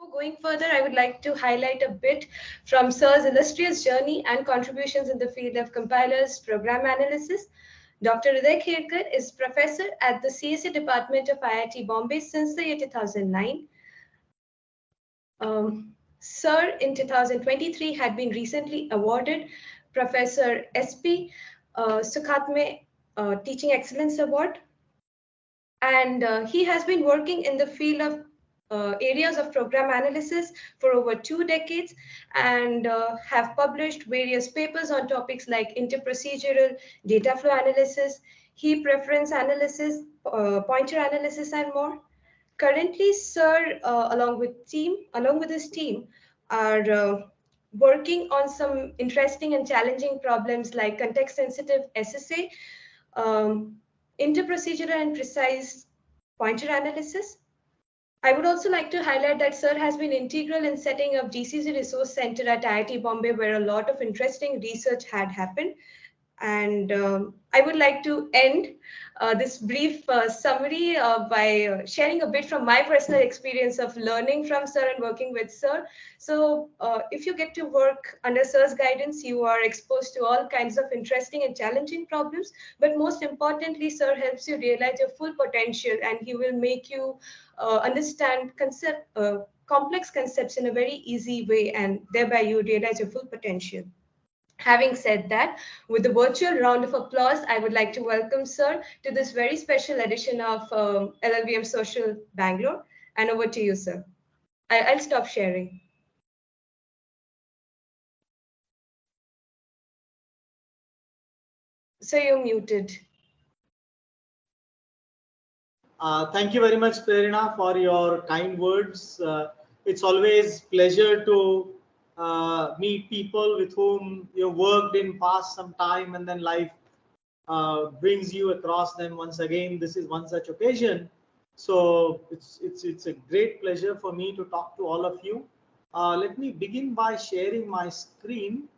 Before going further, I would like to highlight a bit from Sir's illustrious journey and contributions in the field of compilers program analysis. Dr. Uday Kherkar is professor at the CSE Department of IIT Bombay since the year 2009. Sir in 2023 had been recently awarded Professor SP Sukhatme Teaching Excellence Award, and he has been working in the field of areas of program analysis for over 2 decades and have published various papers on topics like interprocedural data flow analysis, heap preference analysis, pointer analysis, and more. Currently, Sir, along with his team, are working on some interesting and challenging problems like context-sensitive SSA, interprocedural and precise pointer analysis. I would also like to highlight that Sir has been integral in setting up GCC Resource Center at IIT Bombay, where a lot of interesting research had happened. And I would like to end this brief summary by sharing a bit from my personal experience of learning from Sir and working with Sir. So if you get to work under Sir's guidance, you are exposed to all kinds of interesting and challenging problems. But most importantly, Sir helps you realize your full potential, and he will make you understand complex concepts in a very easy way, and thereby you realize your full potential. Having said that, with a virtual round of applause, I would like to welcome Sir to this very special edition of LLVM Social Bangalore. And over to you, Sir. I'll stop sharing. Sir, you're muted. Thank you very much, Prerna, for your kind words. It's always pleasure to meet people with whom you worked in past some time, and then life brings you across them once again. This is one such occasion, so it's a great pleasure for me to talk to all of you. Let me begin by sharing my screen.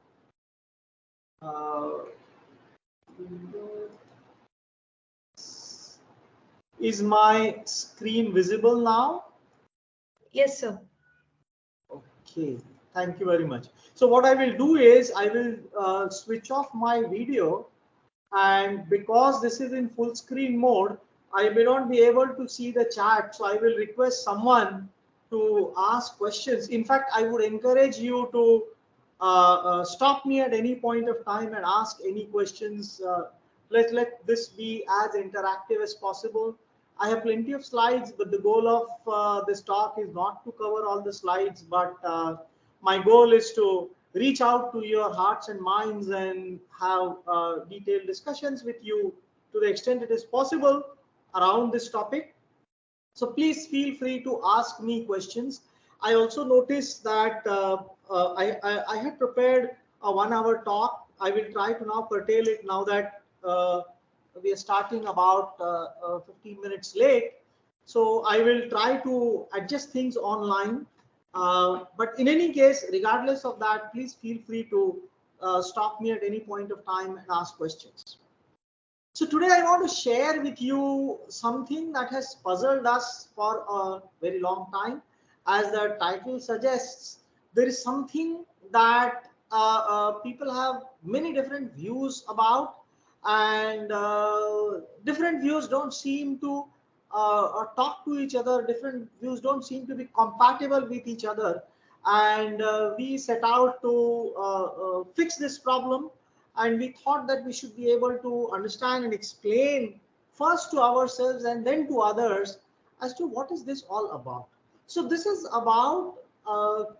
Is my screen visible now? Yes, sir. Okay. Thank you very much. So what I will do is I will switch off my video, and because this is in full screen mode, I may not be able to see the chat. So I will request someone to ask questions. In fact, I would encourage you to stop me at any point of time and ask any questions. Let this be as interactive as possible. I have plenty of slides, but the goal of this talk is not to cover all the slides, but my goal is to reach out to your hearts and minds and have detailed discussions with you to the extent it is possible around this topic. So please feel free to ask me questions. I also noticed that I had prepared a 1-hour talk. I will try to now curtail it now that we are starting about 15 minutes late. So I will try to adjust things online. But in any case, regardless of that, please feel free to stop me at any point of time and ask questions. So today I want to share with you something that has puzzled us for a very long time. As the title suggests, there is something that people have many different views about, and different views don't seem to talk to each other. Different views don't seem to be compatible with each other, and we set out to fix this problem, and we thought that we should be able to understand and explain first to ourselves and then to others as to what is this all about. So this is about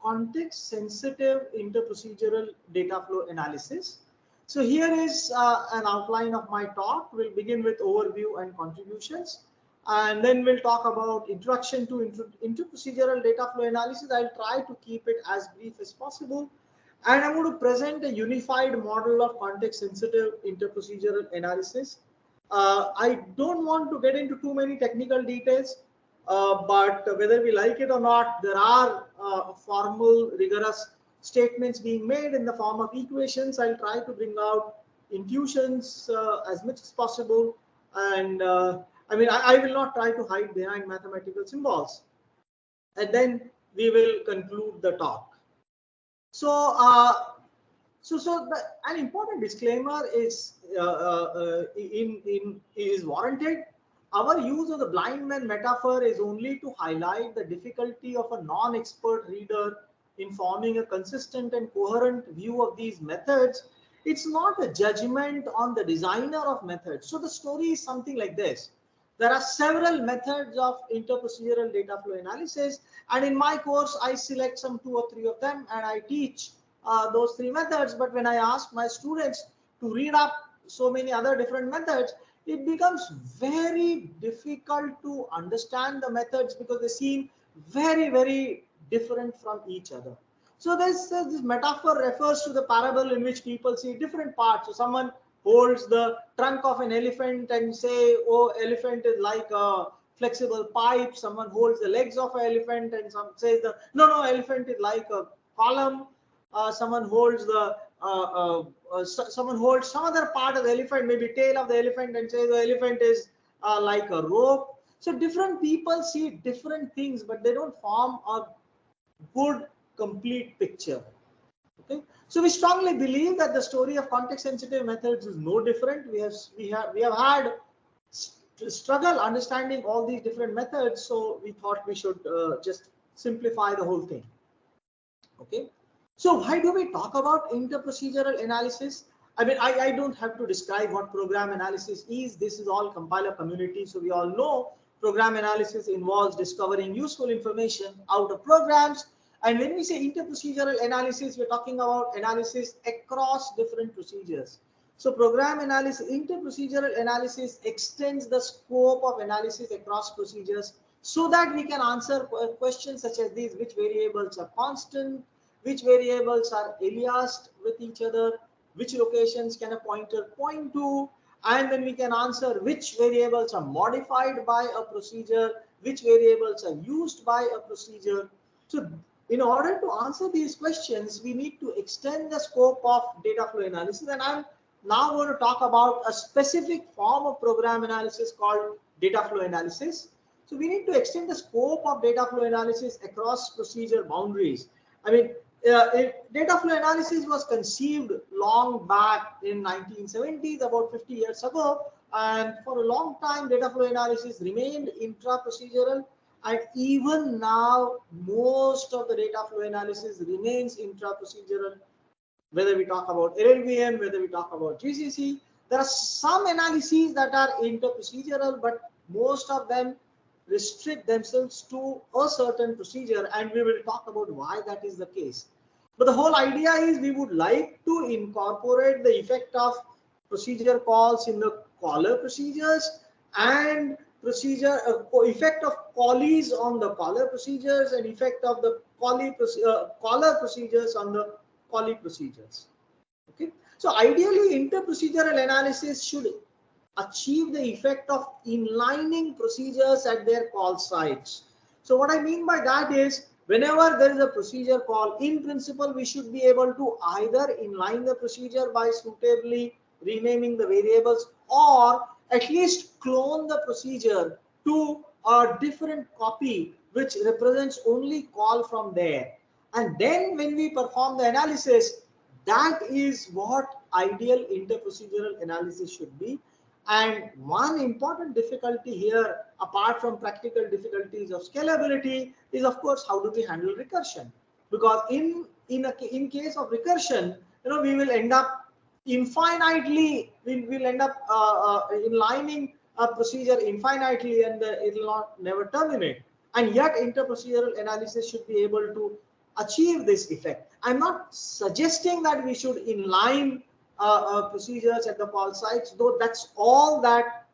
context sensitive interprocedural data flow analysis. So here is an outline of my talk. We'll begin with overview and contributions, and then we'll talk about introduction to interprocedural data flow analysis. I'll try to keep it as brief as possible, and I'm going to present a unified model of context sensitive interprocedural analysis. I don't want to get into too many technical details, but whether we like it or not, there are formal rigorous statements being made in the form of equations. I'll try to bring out intuitions as much as possible, and I will not try to hide behind mathematical symbols. And then we will conclude the talk. So, an important disclaimer is is warranted. Our use of the blind man metaphor is only to highlight the difficulty of a non-expert reader in forming a consistent and coherent view of these methods. It's not a judgment on the designer of methods. So the story is something like this. There are several methods of interprocedural data flow analysis, and in my course I select some 2 or 3 of them and I teach those 3 methods. But when I ask my students to read up so many other different methods, it becomes very difficult to understand the methods because they seem very different from each other. So this metaphor refers to the parable in which people see different parts. So someone holds the trunk of an elephant and say, oh, elephant is like a flexible pipe. Someone holds the legs of an elephant and some says no, elephant is like a column. Someone holds someone holds some other part of the elephant, maybe tail of the elephant, and says the elephant is like a rope. So different people see different things, but they don't form a good complete picture. Okay, so we strongly believe that the story of context sensitive methods is no different. We have had struggle understanding all these different methods, so we thought we should just simplify the whole thing. Okay, so why do we talk about interprocedural analysis? I mean, I don't have to describe what program analysis is. This is all compiler community, so we all know program analysis involves discovering useful information out of programs. And when we say interprocedural analysis, we're talking about analysis across different procedures. So program analysis, interprocedural analysis extends the scope of analysis across procedures so that we can answer questions such as these: which variables are constant, which variables are aliased with each other, which locations can a pointer point to, and then we can answer which variables are modified by a procedure, which variables are used by a procedure. So in order to answer these questions, we need to extend the scope of data flow analysis, and I'm now going to talk about a specific form of program analysis called data flow analysis. So we need to extend the scope of data flow analysis across procedure boundaries. I mean, data flow analysis was conceived long back in 1970s, about 50 years ago, and for a long time data flow analysis remained intra-procedural, and even now most of the data flow analysis remains intra-procedural. Whether we talk about LLVM, whether we talk about GCC, there are some analyses that are interprocedural, but most of them restrict themselves to a certain procedure, and we will talk about why that is the case. But the whole idea is we would like to incorporate the effect of procedure calls in the caller procedures and effect of callees on the caller procedures and effect of the caller procedures on the callee procedures. Okay, so ideally interprocedural analysis should achieve the effect of inlining procedures at their call sites. So what I mean by that is, whenever there is a procedure call, in principle we should be able to either inline the procedure by suitably renaming the variables, or at least clone the procedure to a different copy which represents only call from there. And then when we perform the analysis, that is what ideal interprocedural analysis should be. And one important difficulty here, apart from practical difficulties of scalability, is of course how do we handle recursion? Because in case of recursion, we will end up infinitely, we'll end up inlining a procedure infinitely, and it will not never terminate. And yet interprocedural analysis should be able to achieve this effect. I'm not suggesting that we should inline procedures at the call sites, though that's all that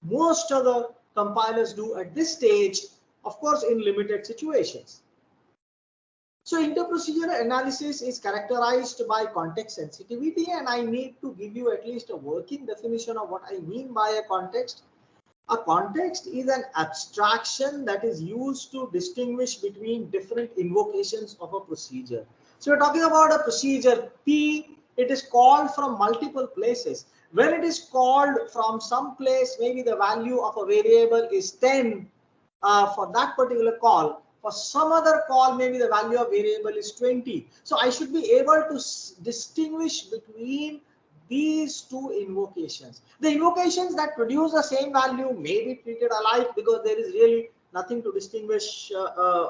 most of the compilers do at this stage, of course in limited situations. So interprocedural analysis is characterized by context sensitivity, and I need to give you at least a working definition of what I mean by a context. A context is an abstraction that is used to distinguish between different invocations of a procedure. So we're talking about a procedure P. It is called from multiple places. When it is called from some place, maybe the value of a variable is 10 for that particular call. For some other call, maybe the value of variable is 20. So I should be able to distinguish between these two invocations. The invocations that produce the same value may be treated alike because there is really nothing to distinguish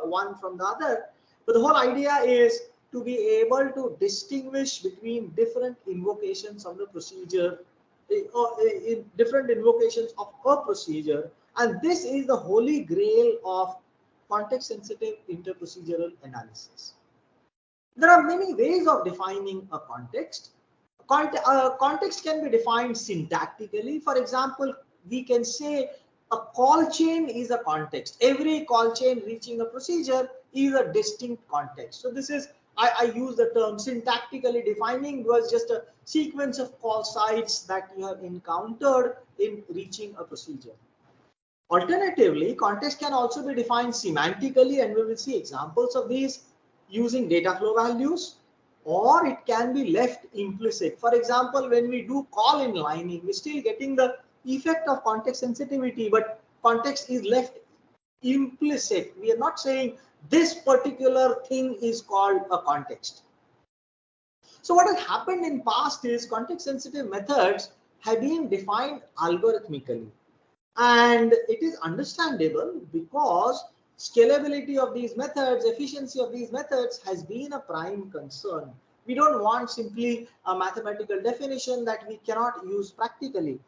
one from the other. But the whole idea is to be able to distinguish between different invocations of the procedure, different invocations of a procedure. And this is the holy grail of context-sensitive interprocedural analysis. There are many ways of defining a context. Context can be defined syntactically. For example, we can say a call chain is a context. Every call chain reaching a procedure is a distinct context. So this is, I use the term syntactically defining was just a sequence of call sites that you have encountered in reaching a procedure. Alternatively, context can also be defined semantically, and we will see examples of these using data flow values, or it can be left implicit. For example, when we do call inlining, we're still getting the effect of context sensitivity, but context is left implicit. We are not saying this particular thing is called a context. So what has happened in past is context sensitive methods have been defined algorithmically. And it is understandable because scalability of these methods, efficiency of these methods has been a prime concern. We don't want simply a mathematical definition that we cannot use practically.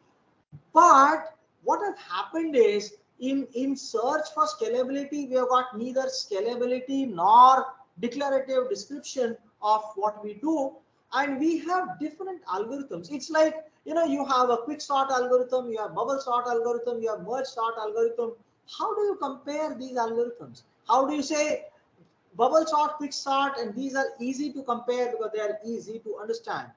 But what has happened is in search for scalability, we have got neither scalability nor declarative description of what we do. And we have different algorithms. It's like, you have a quick sort algorithm, you have bubble sort algorithm, you have merge sort algorithm. How do you compare these algorithms? How do you say bubble sort, quick sort, and these are easy to compare because they are easy to understand?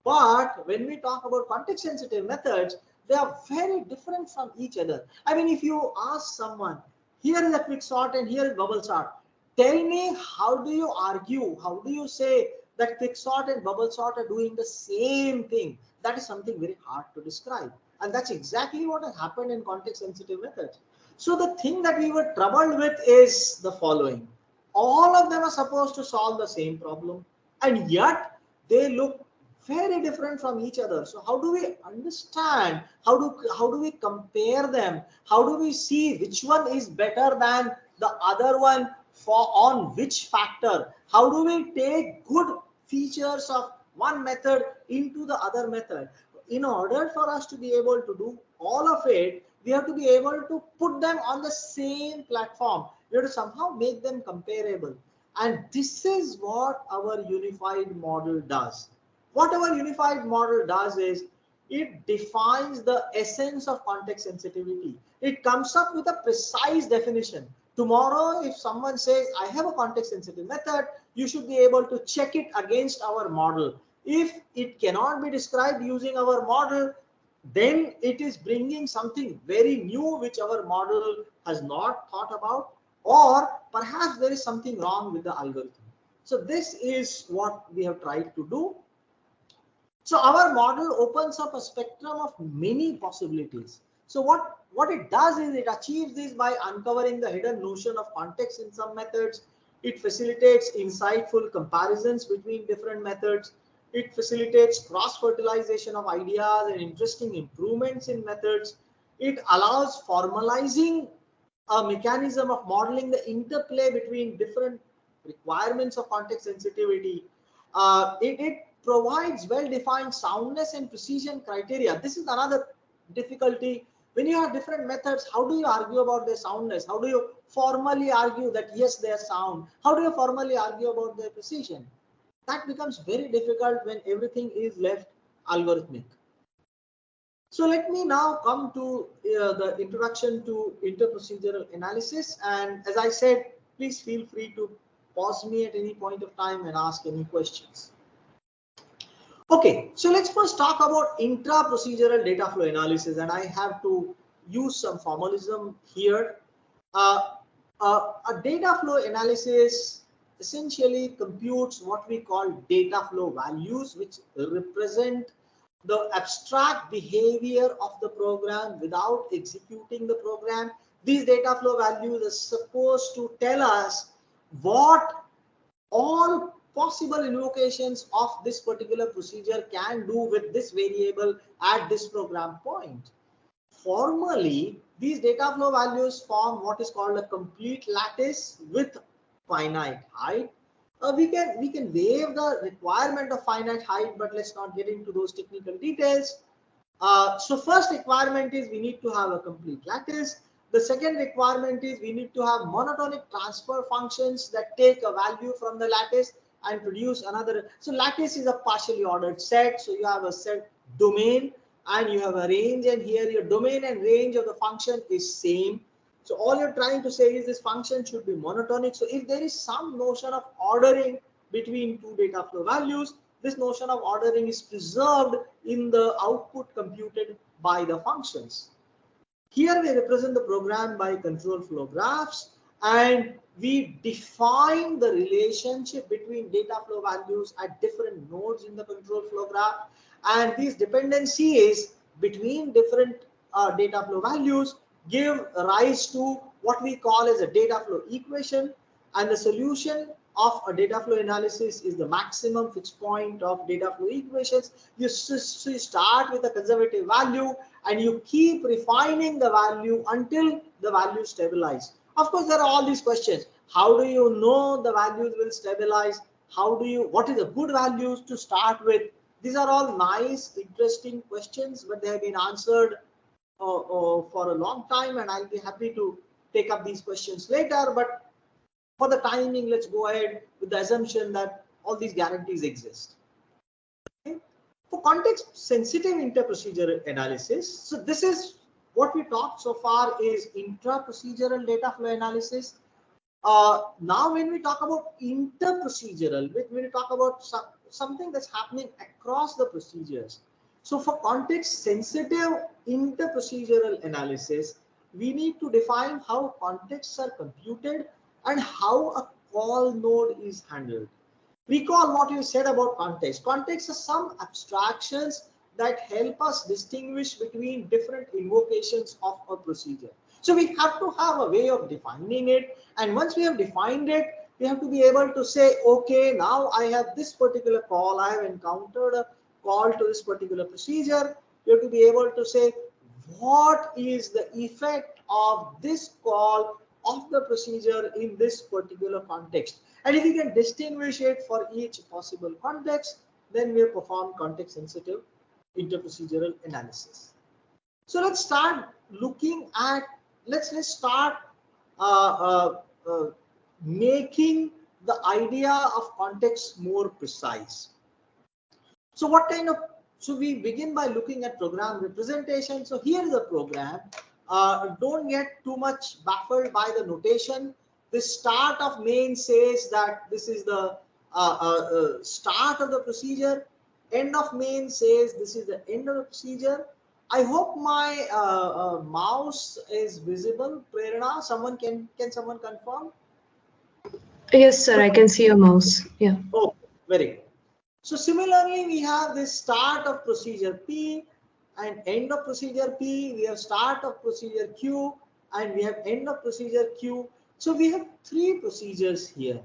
But when we talk about context sensitive methods, they are very different from each other. I mean, if you ask someone, here is a quick sort and here is bubble sort, tell me, how do you argue? How do you say that quick sort and bubble sort are doing the same thing? That is something very hard to describe. And that's exactly what has happened in context sensitive methods. So the thing that we were troubled with is the following. All of them are supposed to solve the same problem, and yet they look very different from each other. So how do we understand? How do we compare them? How do we see which one is better than the other one on which factor? How do we take good features of one method into the other method? In order for us to be able to do all of it, we have to be able to put them on the same platform. We have to somehow make them comparable. And this is what our unified model does. What our unified model does is it defines the essence of context sensitivity. It comes up with a precise definition. Tomorrow, if someone says, I have a context sensitive method, you should be able to check it against our model. If it cannot be described using our model, then it is bringing something very new which our model has not thought about, or perhaps there is something wrong with the algorithm. So this is what we have tried to do. So our model opens up a spectrum of many possibilities. So what it does is it achieves this by uncovering the hidden notion of context in some methods. It facilitates insightful comparisons between different methods. It facilitates cross-fertilization of ideas and interesting improvements in methods. It allows formalizing a mechanism of modeling the interplay between different requirements of context sensitivity. It provides well-defined soundness and precision criteria. This is another difficulty. When you have different methods, how do you argue about their soundness? How do you formally argue that yes, they are sound? How do you formally argue about their precision? That becomes very difficult when everything is left algorithmic. So let me now come to the introduction to interprocedural analysis. And as I said, please feel free to pause me at any point of time and ask any questions. Okay, so let's first talk about intraprocedural data flow analysis, and I have to use some formalism here. A data flow analysis essentially computes what we call data flow values, which represent the abstract behavior of the program without executing the program. These data flow values are supposed to tell us what all possible invocations of this particular procedure can do with this variable at this program point. Formally, these data flow values form what is called a complete lattice with finite height. We can waive the requirement of finite height, but let's not get into those technical details. So first requirement is we need to have a complete lattice. The second requirement is we need to have monotonic transfer functions that take a value from the lattice and produce another. So lattice is a partially ordered set. So you have a set domain and you have a range, and here your domain and range of the function is same. So all you're trying to say is this function should be monotonic. So if there is some notion of ordering between two data flow values, this notion of ordering is preserved in the output computed by the functions. Here we represent the program by control flow graphs, and we define the relationship between data flow values at different nodes in the control flow graph, and these dependencies between different data flow values give rise to what we call as a data flow equation, and the solution of a data flow analysis is the maximum fixed point of data flow equations. You start with a conservative value and you keep refining the value until the value stabilize. Of course, there are all these questions. How do you know the values will stabilize? What is a good values to start with? These are all nice, interesting questions, but they have been answered for a long time, and I'll be happy to take up these questions later. But for the timing, let's go ahead with the assumption that all these guarantees exist. Okay. For context sensitive interprocedural analysis, so this is what we talked so far is intraprocedural data flow analysis. Now when we talk about interprocedural, when we talk about something that's happening across the procedures. So for context sensitive interprocedural analysis, we need to define how contexts are computed and how a call node is handled. Recall what you said about context. Context are some abstractions that help us distinguish between different invocations of a procedure. So we have to have a way of defining it, and once we have defined it, we have to be able to say, okay, now I have this particular call, I have encountered a call to this particular procedure. You have to be able to say what is the effect of this call of the procedure in this particular context, and if you can distinguish it for each possible context, then we perform context sensitive interprocedural analysis. So let's start looking at, let's start making the idea of context more precise. So so we begin by looking at program representation. So here is a program. Don't get too much baffled by the notation. The start of main says that this is the start of the procedure. End of main says this is the end of the procedure. I hope my mouse is visible. Prerna, can someone confirm? Yes, sir, I can see your mouse. Yeah. Oh, very good. So similarly, we have this start of procedure P and end of procedure P. We have start of procedure Q and we have end of procedure Q. So we have three procedures here,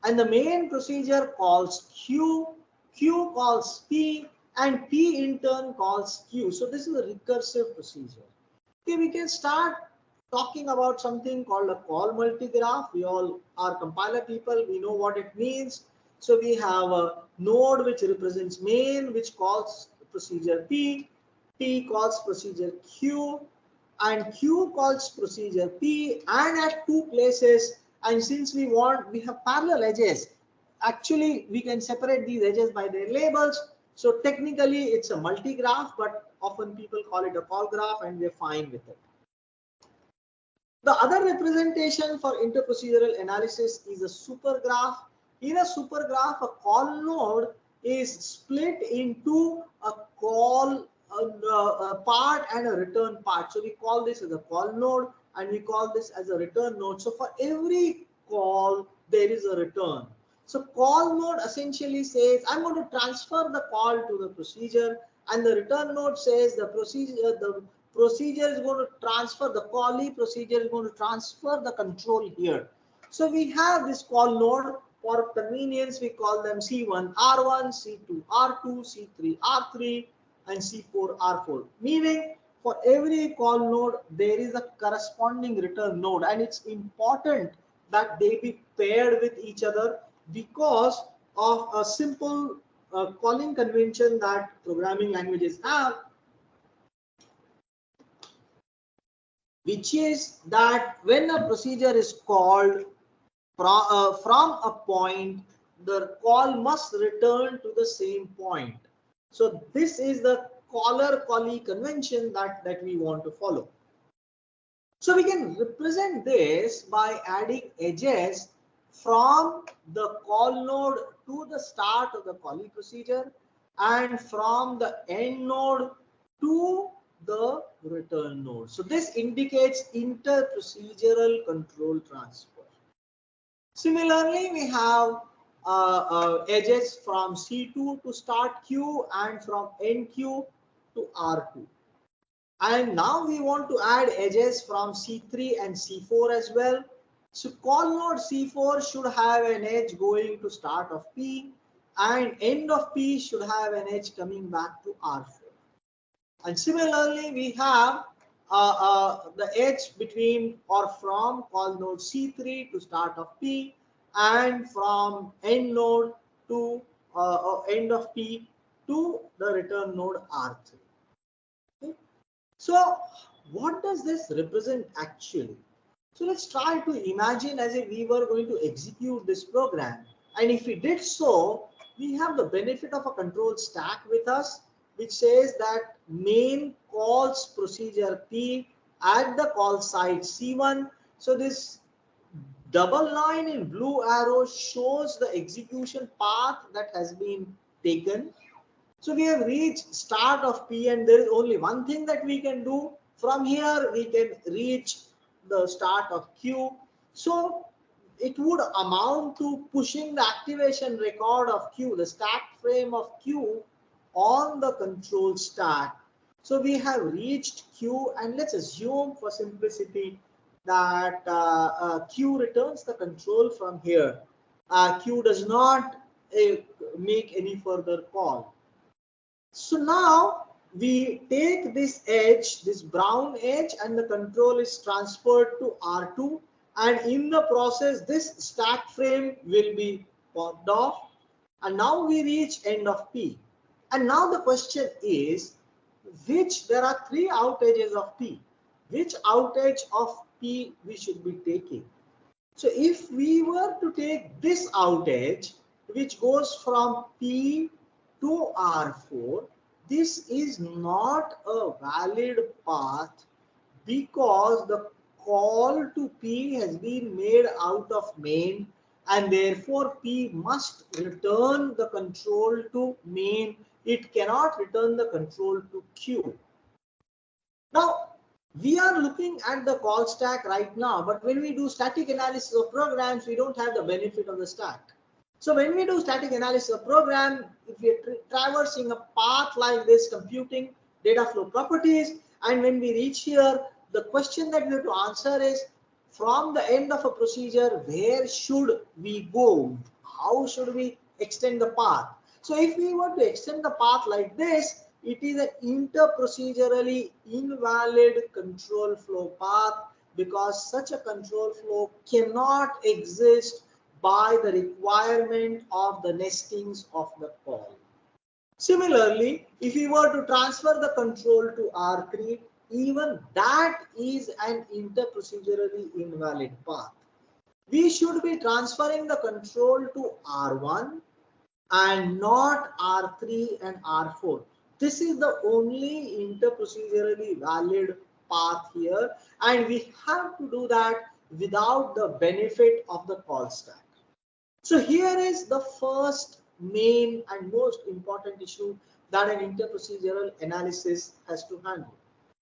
and the main procedure calls Q, Q calls P, and P in turn calls Q. So this is a recursive procedure. Okay, we can start talking about something called a call multigraph. We all are compiler people, we know what it means. So we have a node which represents main, which calls procedure P, P calls procedure Q, and Q calls procedure P, and at two places. And since we have parallel edges, actually we can separate these edges by their labels. So technically it's a multigraph, but often people call it a call graph, and we're fine with it. The other representation for interprocedural analysis is a supergraph. In a supergraph, a call node is split into a call part and a return part. So we call this as a call node, and we call this as a return node. So for every call, there is a return. So call node essentially says, I'm going to transfer the call to the procedure, and the return node says the procedure, procedure is going to transfer, the callee procedure is going to transfer the control here. So we have this call node. For convenience, we call them C1, R1, C2, R2, C3, R3, and C4, R4. Meaning, for every call node, there is a corresponding return node, and it's important that they be paired with each other because of a simple calling convention that programming languages have, which is that when a procedure is called from a point, the call must return to the same point. So this is the caller-callee convention that we want to follow. So we can represent this by adding edges from the call node to the start of the callee procedure and from the end node to the return node. So this indicates interprocedural control transfer. Similarly, we have edges from C2 to start queue and from end queue to R2. And now we want to add edges from C3 and C4 as well. So call node C4 should have an edge going to start of P, and end of P should have an edge coming back to R4. And similarly, we have the edge between or from call node C3 to start of P and from end node to end of P to the return node R3. Okay. So what does this represent actually? So let's try to imagine as if we were going to execute this program, and if we did so, we have the benefit of a control stack with us, which says that main calls procedure P at the call site C1. So this double line in blue arrow shows the execution path that has been taken. So we have reached start of P, and there is only one thing that we can do. From here we can reach the start of Q. So it would amount to pushing the activation record of Q, the stack frame of Q, on the control stack. So we have reached Q, and let's assume for simplicity that Q returns the control from here. Q does not make any further call. So now we take this edge, this brown edge, and the control is transferred to R2, and in the process this stack frame will be popped off, and now we reach end of P. And now the question is, there are three outages of P. Which outage of P we should be taking? So if we were to take this outage, which goes from P to R4, this is not a valid path because the call to P has been made out of main, and therefore P must return the control to main. It cannot return the control to Q. Now, we are looking at the call stack right now, but when we do static analysis of programs, we don't have the benefit of the stack. So when we do static analysis of program, if we are traversing a path like this, computing data flow properties, and when we reach here, the question that we have to answer is, from the end of a procedure, where should we go? How should we extend the path? So if we were to extend the path like this, it is an interprocedurally invalid control flow path, because such a control flow cannot exist by the requirement of the nestings of the call. Similarly, if we were to transfer the control to R3, even that is an interprocedurally invalid path. We should be transferring the control to R1 and not R3 and R4. This is the only interprocedurally valid path here, and we have to do that without the benefit of the call stack. So here is the first main and most important issue that an interprocedural analysis has to handle.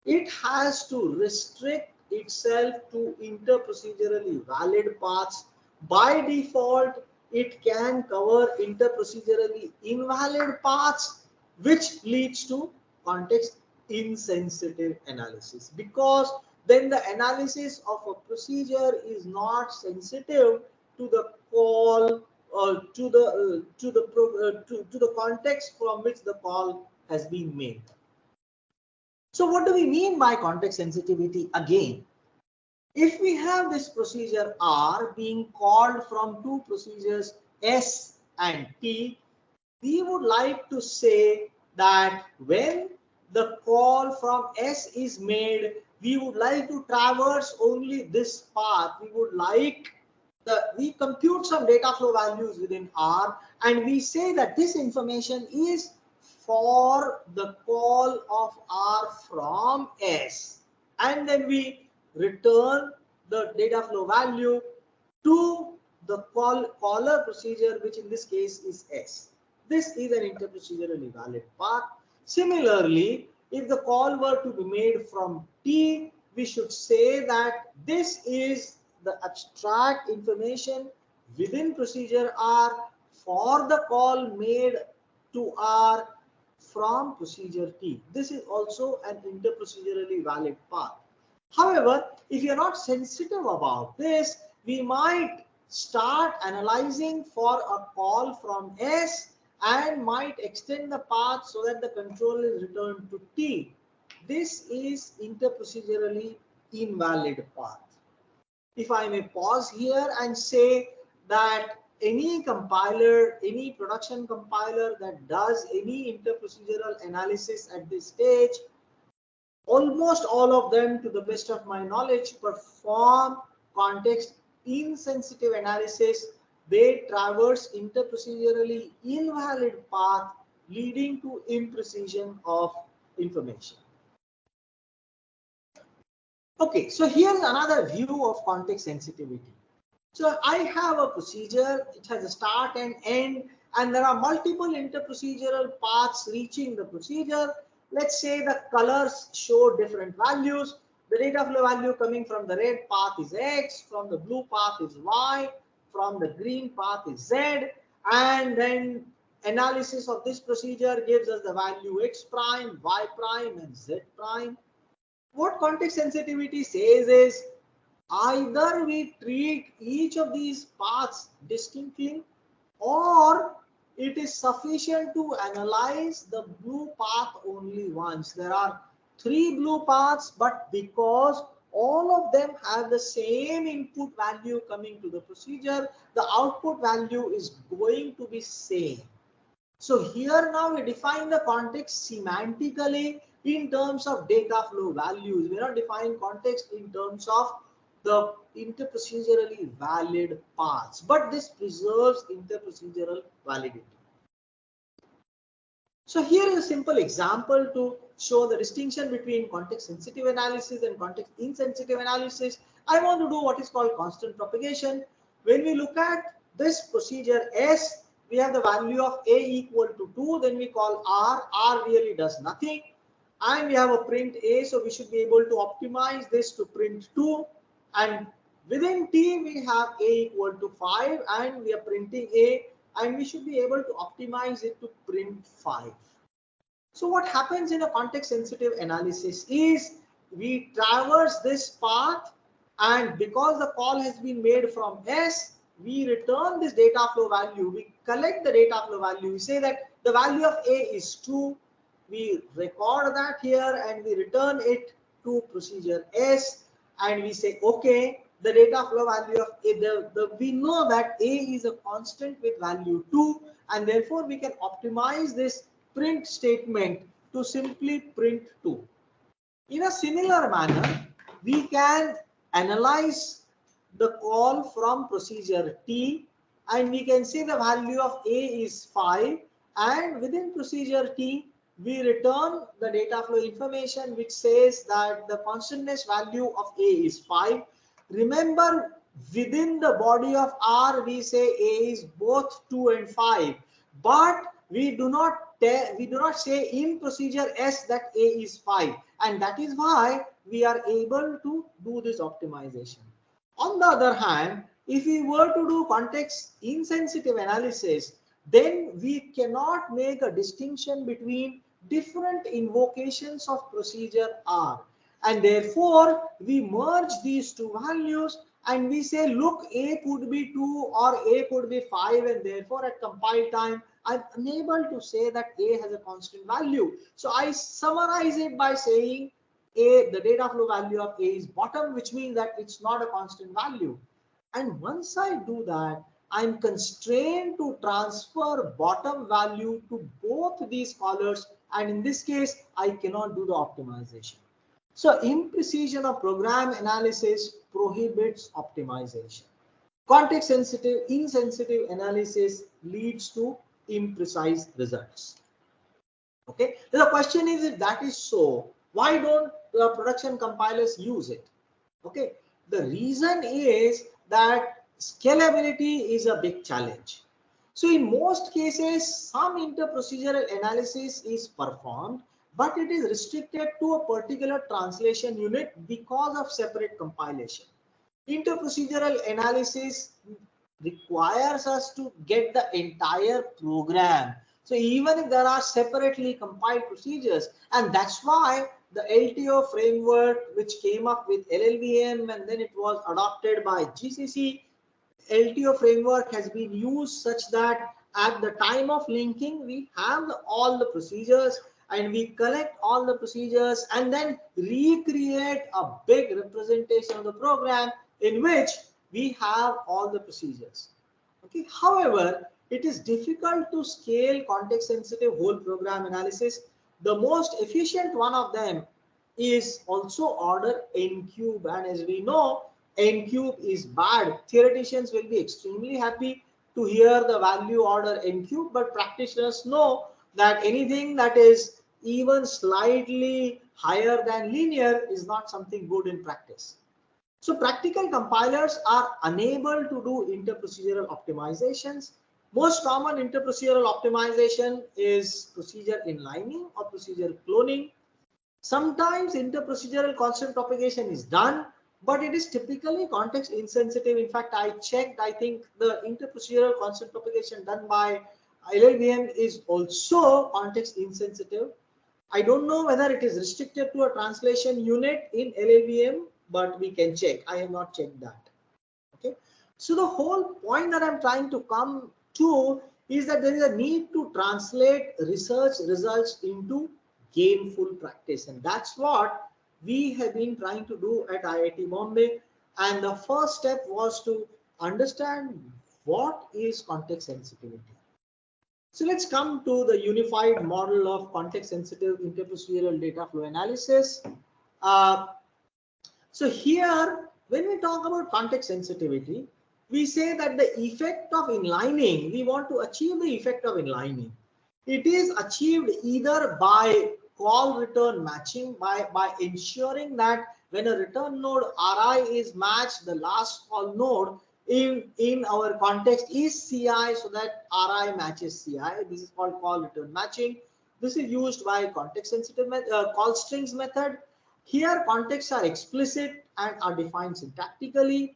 It has to restrict itself to interprocedurally valid paths. By default, it can cover interprocedurally invalid paths, which leads to context insensitive analysis, because then the analysis of a procedure is not sensitive to the call to the context from which the call has been made. So what do we mean by context sensitivity again? If we have this procedure R being called from two procedures S and T, we would like to say that when the call from S is made, we would like to traverse only this path. We compute some data flow values within R, and we say that this information is for the call of R from S, and then we return the data flow value to the caller procedure, which in this case is S. This is an interprocedurally valid path. Similarly, if the call were to be made from T, we should say that this is the abstract information within procedure R for the call made to R from procedure T. This is also an interprocedurally valid path. However, if you're not sensitive about this, we might start analyzing for a call from S and might extend the path so that the control is returned to T. This is interprocedurally invalid path. If I may pause here and say that any compiler, any production compiler that does any interprocedural analysis at this stage, almost all of them, to the best of my knowledge, perform context insensitive analysis. They traverse interprocedurally invalid path leading to imprecision of information. Okay, so here's another view of context sensitivity. So I have a procedure, it has a start and end, and there are multiple interprocedural paths reaching the procedure. Let's say the colors show different values. The data flow value coming from the red path is X, from the blue path is Y, from the green path is Z, and then analysis of this procedure gives us the value X prime, Y prime, and Z prime. What context sensitivity says is either we treat each of these paths distinctly, or it is sufficient to analyze the blue path only once. There are 3 blue paths, but because all of them have the same input value coming to the procedure, the output value is going to be same. So here now we define the context semantically in terms of data flow values. We are not defining context in terms of the interprocedurally valid paths, but this preserves interprocedural validity. So here is a simple example to show the distinction between context sensitive analysis and context insensitive analysis. I want to do what is called constant propagation. When we look at this procedure S, we have the value of A equal to 2, then we call R really does nothing, and we have a print A, so we should be able to optimize this to print 2, and within T we have A equal to 5 and we are printing A, and we should be able to optimize it to print 5. So what happens in a context sensitive analysis is we traverse this path, and because the call has been made from S, we return this data flow value. We collect the data flow value. We say that the value of A is 2. We record that here and we return it to procedure S, and we say, okay, the data flow value of A, we know that A is a constant with value 2, and therefore we can optimize this print statement to simply print 2. In a similar manner, we can analyze the call from procedure T, and we can say the value of A is 5, and within procedure T we return the data flow information which says that the constantness value of A is 5. Remember, within the body of R we say A is both 2 and 5, but we do not say in procedure S that A is 5, and that is why we are able to do this optimization. On the other hand, if we were to do context insensitive analysis, then we cannot make a distinction between different invocations of procedure are, and therefore we merge these two values and we say, look, a could be 2 or a could be 5, and therefore at compile time I'm unable to say that a has a constant value. So I summarize it by saying a, the data flow value of a is bottom, which means that it's not a constant value. And once I do that, I'm constrained to transfer bottom value to both these callers, and in this case I cannot do the optimization. So imprecision of program analysis prohibits optimization. Context sensitive, insensitive analysis leads to imprecise results. Okay, so the question is, if that is so, why don't production compilers use it? Okay, the reason is that scalability is a big challenge. So in most cases, some interprocedural analysis is performed, but it is restricted to a particular translation unit because of separate compilation. Interprocedural analysis requires us to get the entire program. So even if there are separately compiled procedures, and that's why the LTO framework, which came up with LLVM and then it was adopted by GCC, LTO framework has been used such that at the time of linking, we have all the procedures and we collect all the procedures and then recreate a big representation of the program in which we have all the procedures. Okay. However, it is difficult to scale context sensitive whole program analysis. The most efficient one of them is also order n cube, and as we know, n cube is bad. Theoreticians will be extremely happy to hear the value order n cube, but practitioners know that anything that is even slightly higher than linear is not something good in practice. So practical compilers are unable to do interprocedural optimizations. Most common interprocedural optimization is procedure inlining or procedure cloning. Sometimes interprocedural constant propagation is done, but it is typically context insensitive. In fact, I checked, I think the interprocedural constant propagation done by LLVM is also context insensitive. I don't know whether it is restricted to a translation unit in LLVM, but we can check. I have not checked that. Okay. So the whole point that I'm trying to come to is that there is a need to translate research results into gainful practice, and that's what we have been trying to do at IIT Bombay. And the first step was to understand what is context sensitivity. So let's come to the unified model of context sensitive interprocedural data flow analysis. So here, when we talk about context sensitivity, we say that the effect of inlining, we want to achieve the effect of inlining. It is achieved either by call return matching, by ensuring that when a return node Ri is matched, the last call node in our context is Ci, so that Ri matches Ci. This is called call return matching. This is used by context sensitive call strings method. Here contexts are explicit and are defined syntactically.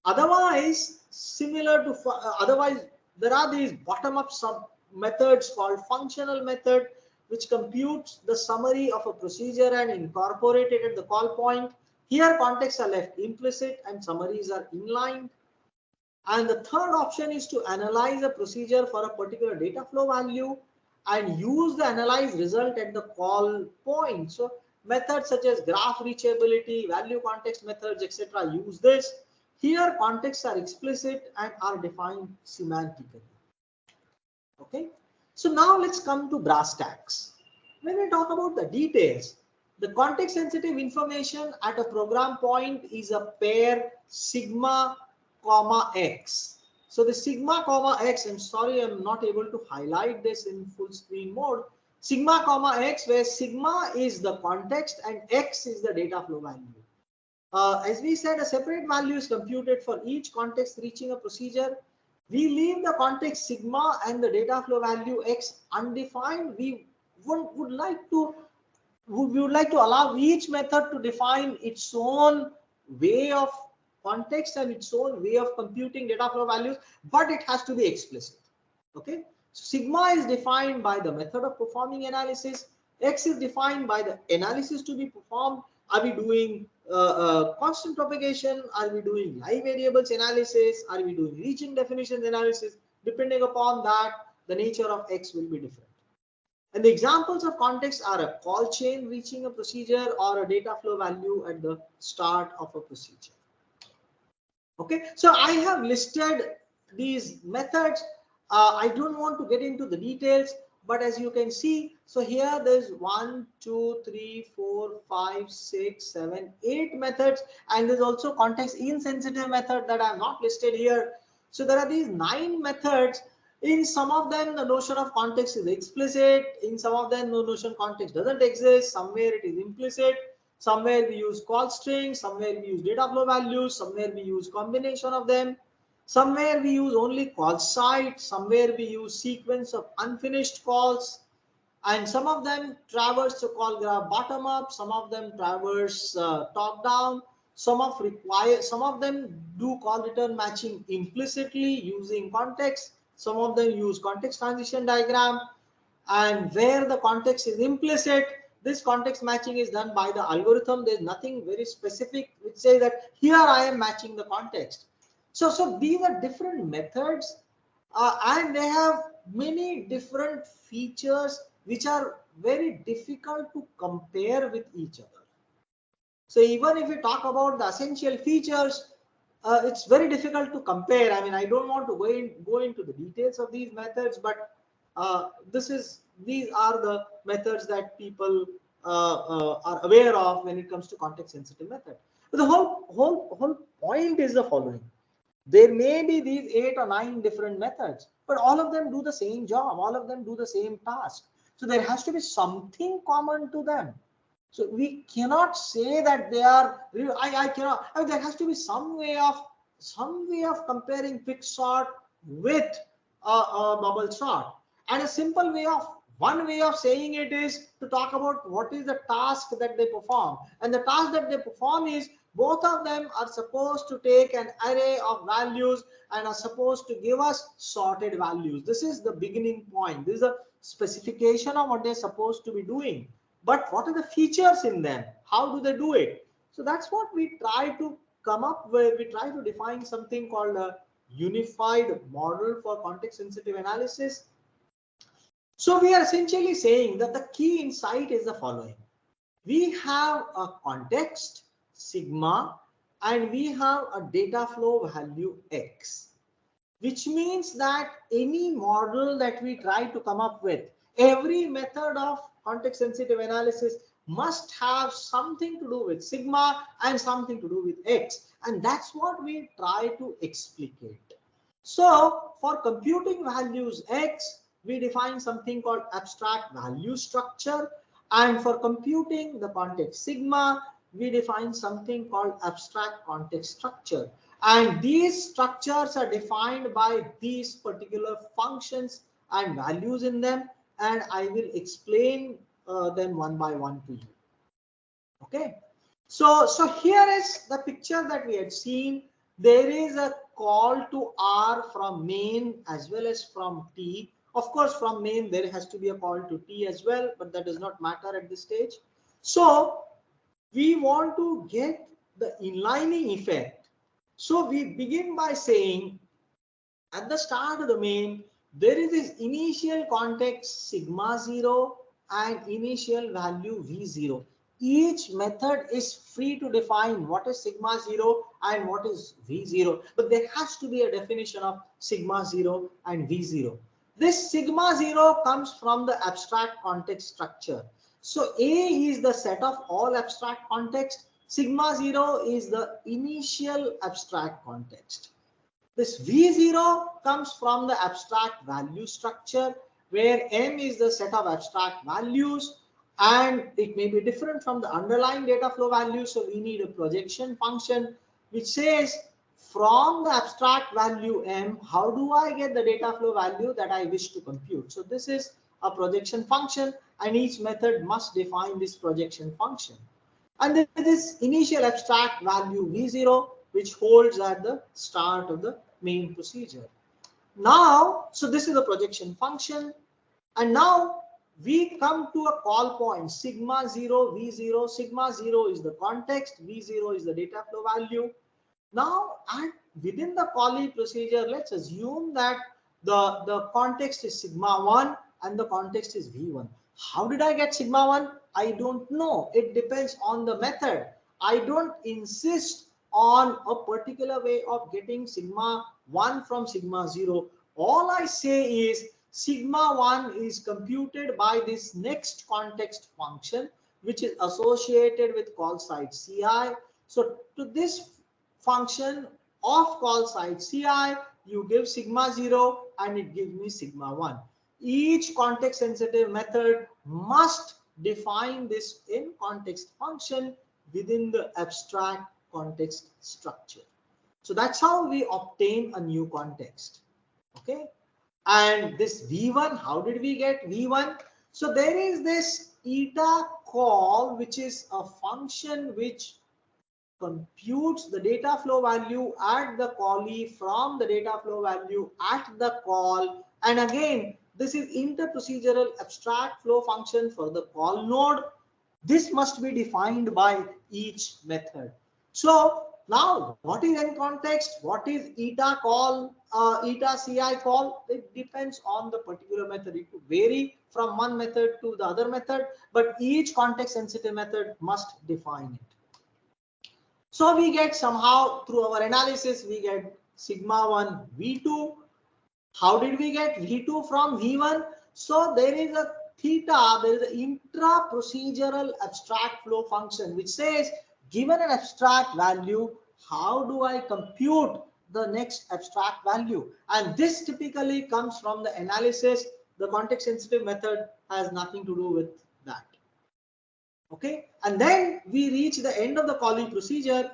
Otherwise, similar to otherwise, there are these bottom-up sub methods called functional method, which computes the summary of a procedure and incorporate it at the call point. Here contexts are left implicit and summaries are inlined. And the third option is to analyze a procedure for a particular data flow value and use the analyzed result at the call point. So methods such as graph reachability, value context methods, etc. use this. Here contexts are explicit and are defined semantically. Okay. So now let's come to brass tacks. When we talk about the details, the context sensitive information at a program point is a pair sigma comma x. So the sigma comma x, I'm sorry, I'm not able to highlight this in full screen mode. Sigma comma x, where sigma is the context and x is the data flow value. As we said, a separate value is computed for each context reaching a procedure. We leave the context sigma and the data flow value x undefined. We would like to allow each method to define its own way of context and its own way of computing data flow values, but it has to be explicit. Okay, so sigma is defined by the method of performing analysis. X is defined by the analysis to be performed. Are we doing constant propagation? Are we doing live variables analysis? Are we doing region definitions analysis? Depending upon that, the nature of X will be different. And the examples of context are a call chain reaching a procedure or a data flow value at the start of a procedure. Okay, so I have listed these methods. I don't want to get into the details, but as you can see, so here there's 1, 2, 3, 4, 5, 6, 7, 8 methods, and there's also context insensitive method that I have not listed here. So there are these 9 methods. In some of them, the notion of context is explicit. In some of them, the notion of context doesn't exist. Somewhere it is implicit. Somewhere we use call strings, somewhere we use data flow values, somewhere we use combination of them, somewhere we use only call site, somewhere we use sequence of unfinished calls, and some of them traverse the call graph bottom up, some of them traverse top down, some of them do call return matching implicitly using context, some of them use context transition diagram, and where the context is implicit, this context matching is done by the algorithm. There's nothing very specific which says that here I am matching the context. So these are different methods, and they have many different features which are very difficult to compare with each other. So even if we talk about the essential features, it's very difficult to compare. I mean, I don't want to go into the details of these methods, but these are the methods that people are aware of when it comes to context sensitive method. But the whole point is the following: there may be these 8 or 9 different methods, but all of them do the same job, all of them do the same task. So there has to be something common to them. So we cannot say that they are. I cannot. I mean, there has to be some way of comparing quick sort with a bubble sort. And one way of saying it is to talk about what is the task that they perform. And the task that they perform is both of them are supposed to take an array of values and are supposed to give us sorted values. This is the beginning point. This is a specification of what they're supposed to be doing. But what are the features in them? How do they do it? So that's what we try to come up with. We try to define something called a unified model for context sensitive analysis. So we are essentially saying that the key insight is the following. We have a context, sigma, and we have a data flow value x, which means that any model that we try to come up with, every method of context sensitive analysis must have something to do with sigma and something to do with x, and that's what we try to explicate. So for computing values x, we define something called abstract value structure, and for computing the context sigma, we define something called abstract context structure. And these structures are defined by these particular functions and values in them, and I will explain them one by one to you. Okay, so here is the picture that we had seen. There is a call to R from main as well as from T. Of course, from main there has to be a call to T as well, but that does not matter at this stage. So we want to get the inlining effect. So we begin by saying at the start of the main, there is this initial context sigma 0 and initial value v0. Each method is free to define what is sigma 0 and what is v0, but there has to be a definition of sigma 0 and v0. This sigma 0 comes from the abstract context structure. So A is the set of all abstract context. Sigma 0 is the initial abstract context. This V0 comes from the abstract value structure, where M is the set of abstract values, and it may be different from the underlying data flow value. So we need a projection function which says from the abstract value M, how do I get the data flow value that I wish to compute? So this is a projection function, and each method must define this projection function. And there is this initial abstract value V0, which holds at the start of the main procedure. Now, so this is the projection function, and now we come to a call point sigma 0 v0. Sigma 0 is the context, v0 is the data flow value. Now within the callee procedure, let's assume that the context is sigma 1 and the context is v1. How did I get sigma 1? I don't know. It depends on the method. I don't insist on a particular way of getting sigma 1 from sigma 0. All I say is sigma 1 is computed by this next context function, which is associated with call side CI. So to this function of call side CI, you give sigma 0 and it gives me sigma 1. Each context sensitive method must define this in context function within the abstract context structure. So that's how we obtain a new context. Okay. And this v1, how did we get v1? So there is this eta call, which is a function which computes the data flow value at the callee from the data flow value at the call. And again, this is interprocedural abstract flow function for the call node. This must be defined by each method. So now, what is in context? What is eta call, eta CI call? It depends on the particular method. It could vary from one method to the other method, but each context sensitive method must define it. So we get somehow through our analysis, we get sigma 1 v2. How did we get v2 from v1? So there is a theta, there is an intra-procedural abstract flow function which says, given an abstract value, how do I compute the next abstract value? And this typically comes from the analysis. The context sensitive method has nothing to do with that. Okay, and then we reach the end of the callee procedure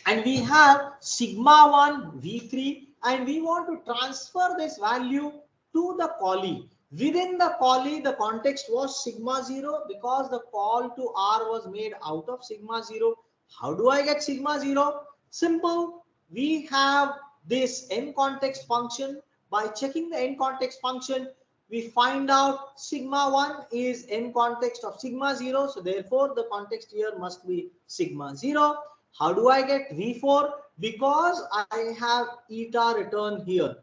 and we have sigma 1 v3, and we want to transfer this value to the callee. Within the callee, the context was sigma 0 because the call to R was made out of sigma 0. How do I get sigma 0? Simple. We have this n context function. By checking the n context function, we find out sigma 1 is n context of sigma 0. So therefore, the context here must be sigma 0. How do I get v4? Because I have eta return here.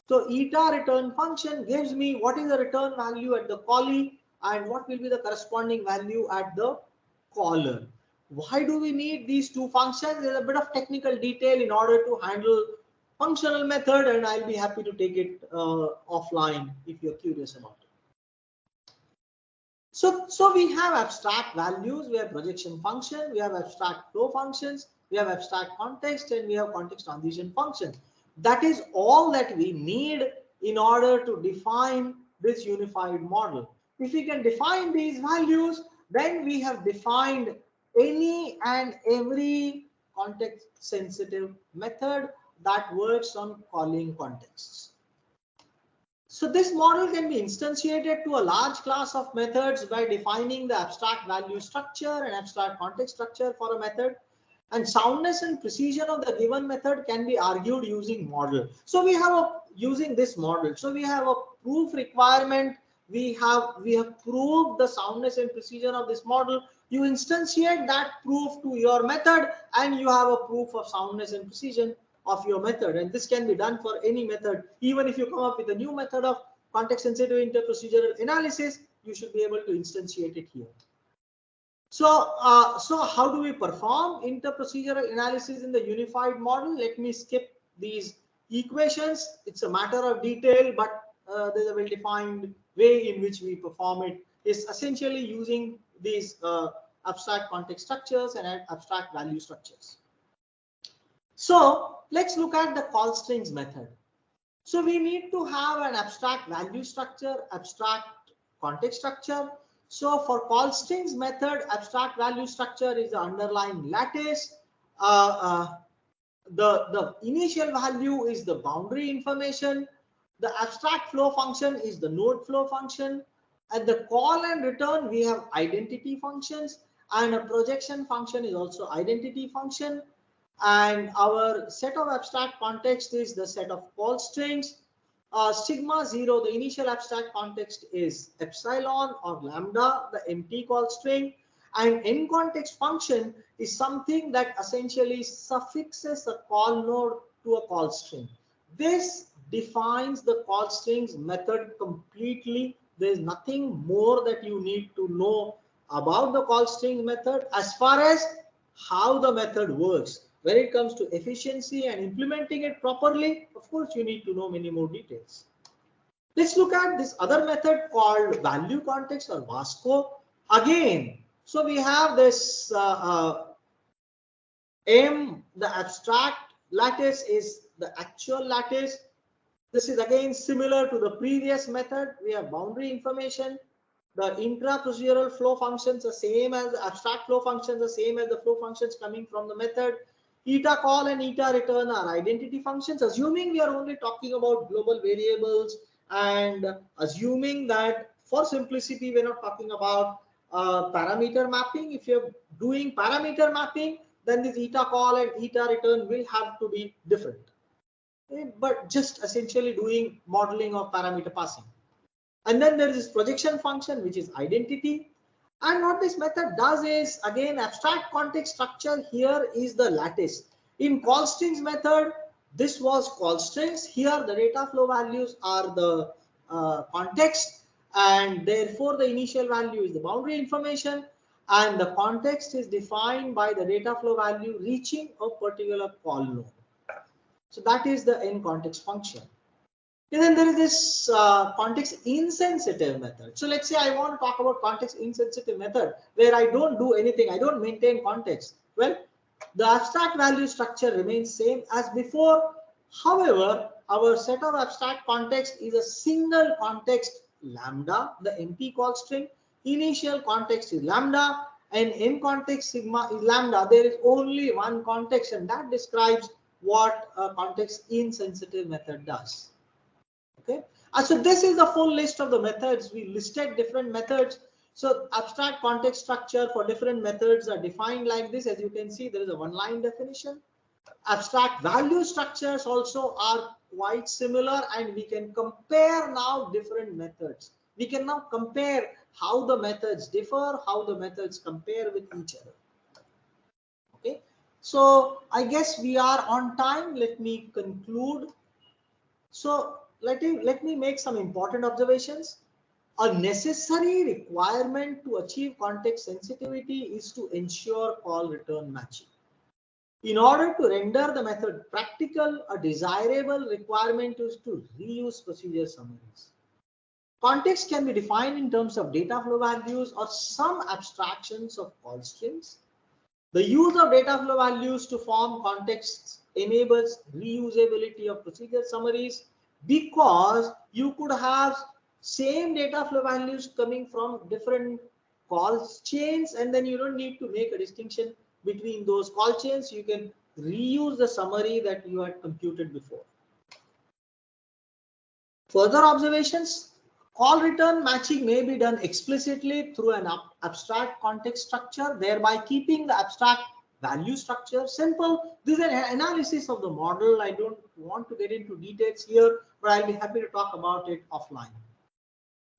So eta return function gives me what is the return value at the callee and what will be the corresponding value at the caller. Why do we need these two functions? There's a bit of technical detail in order to handle functional method, and I'll be happy to take it offline if you're curious about it. So we have abstract values, we have projection function, we have abstract flow functions, we have abstract context, and we have context transition function. That is all that we need in order to define this unified model. If we can define these values, then we have defined any and every context sensitive method that works on calling contexts. So this model can be instantiated to a large class of methods by defining the abstract value structure and abstract context structure for a method. And soundness and precision of the given method can be argued using model. So we have using this model. So we have a proof requirement. We have proved the soundness and precision of this model. You instantiate that proof to your method, and you have a proof of soundness and precision of your method. And this can be done for any method. Even if you come up with a new method of context sensitive interprocedural analysis, you should be able to instantiate it here. So how do we perform interprocedural analysis in the unified model? Let me skip these equations. It's a matter of detail, but there's a well-defined way in which we perform it. Is essentially using these abstract context structures and abstract value structures. So let's look at the call strings method. So we need to have an abstract value structure, abstract context structure. So for call strings method, abstract value structure is the underlying lattice. The initial value is the boundary information. The abstract flow function is the node flow function. At the call and return, we have identity functions, and a projection function is also identity function. And our set of abstract context is the set of call strings. sigma 0, the initial abstract context is epsilon or lambda, the empty call string, and in context function is something that essentially suffixes a call node to a call string. This defines the call strings method completely. There is nothing more that you need to know about the call strings method as far as how the method works. When it comes to efficiency and implementing it properly, of course, you need to know many more details. Let's look at this other method called value context or Vasco. Again, so we have this M, the abstract lattice is the actual lattice. This is again similar to the previous method. We have boundary information. The intraprocedural flow functions are same as the abstract flow functions, the same as the flow functions coming from the method. Eta call and eta return are identity functions, assuming we are only talking about global variables and assuming that for simplicity we're not talking about parameter mapping. If you're doing parameter mapping, then this eta call and eta return will have to be different. But just essentially doing modeling of parameter passing. And then there is this projection function, which is identity. And what this method does is, again, abstract context structure here is the lattice. In call strings method, this was call strings. Here, the data flow values are the context, and therefore the initial value is the boundary information, and the context is defined by the data flow value reaching a particular call node. So that is the in context function. And then there is this context insensitive method. So let's say I want to talk about context insensitive method where I don't do anything, I don't maintain context. Well, the abstract value structure remains same as before. However, our set of abstract context is a single context lambda, the empty call string. Initial context is lambda, and in context sigma is lambda. There is only one context, and that describes what a context insensitive method does. Okay, so this is the full list of the methods. We listed different methods. So abstract context structure for different methods are defined like this. As you can see, there is a one-line definition. Abstract value structures also are quite similar, and we can compare now different methods. We can now compare how the methods differ, how the methods compare with each other. Okay, so I guess we are on time. Let me conclude. So let me make some important observations. A necessary requirement to achieve context sensitivity is to ensure call return matching. In order to render the method practical, a desirable requirement is to reuse procedure summaries. Context can be defined in terms of data flow values or some abstractions of call strings. The use of data flow values to form contexts enables reusability of procedure summaries, because you could have same data flow values coming from different call chains, and then you don't need to make a distinction between those call chains. You can reuse the summary that you had computed before. Further observations: call return matching may be done explicitly through an abstract context structure, thereby keeping the abstract value structure simple. This is an analysis of the model. I don't want to get into details here, but I'll be happy to talk about it offline.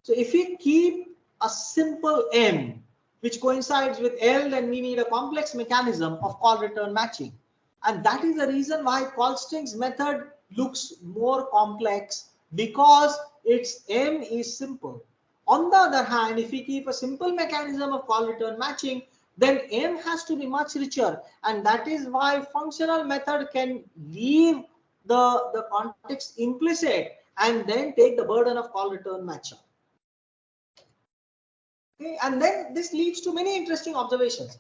So if we keep a simple M which coincides with L, then we need a complex mechanism of call return matching. And that is the reason why call strings method looks more complex, because its M is simple. On the other hand, if we keep a simple mechanism of call return matching, then M has to be much richer, and that is why functional method can leave the context implicit and then take the burden of call return matching. Okay, and then this leads to many interesting observations.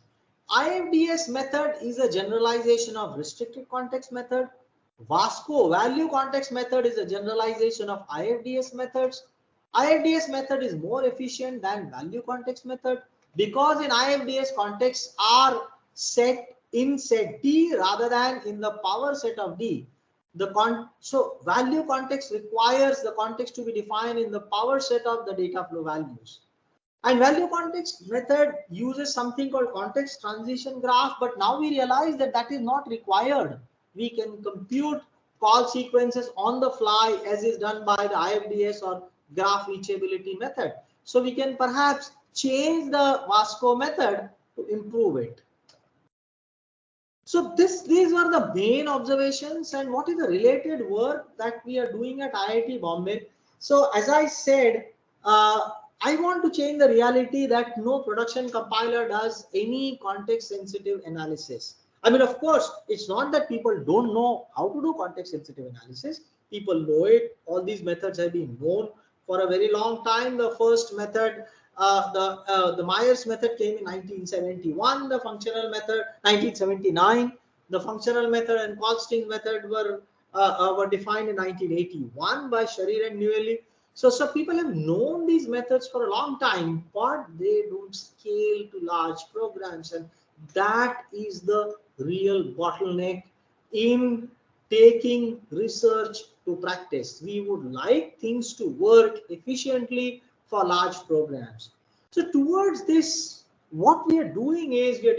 IFDS method is a generalization of restricted context method. Vasco value context method is a generalization of IFDS methods. IFDS method is more efficient than value context method, because in IFDS contexts are set in set D rather than in the power set of D. So value context requires the context to be defined in the power set of the data flow values. And value context method uses something called context transition graph, but now we realize that that is not required. We can compute call sequences on the fly as is done by the IFDS or graph reachability method. So we can perhaps change the Vasco method to improve it. So these were the main observations, and what is the related work that we are doing at IIT Bombay. So as I said, I want to change the reality that no production compiler does any context sensitive analysis. I mean, of course, it's not that people don't know how to do context sensitive analysis. People know it. All these methods have been known for a very long time. The first method, the Myers method, came in 1971. The functional method 1979. The functional method and call string method were defined in 1981 by Sharir and Newelly. So people have known these methods for a long time, but they don't scale to large programs, and that is the real bottleneck in taking research to practice. We would like things to work efficiently for large programs. So towards this, what we are doing is there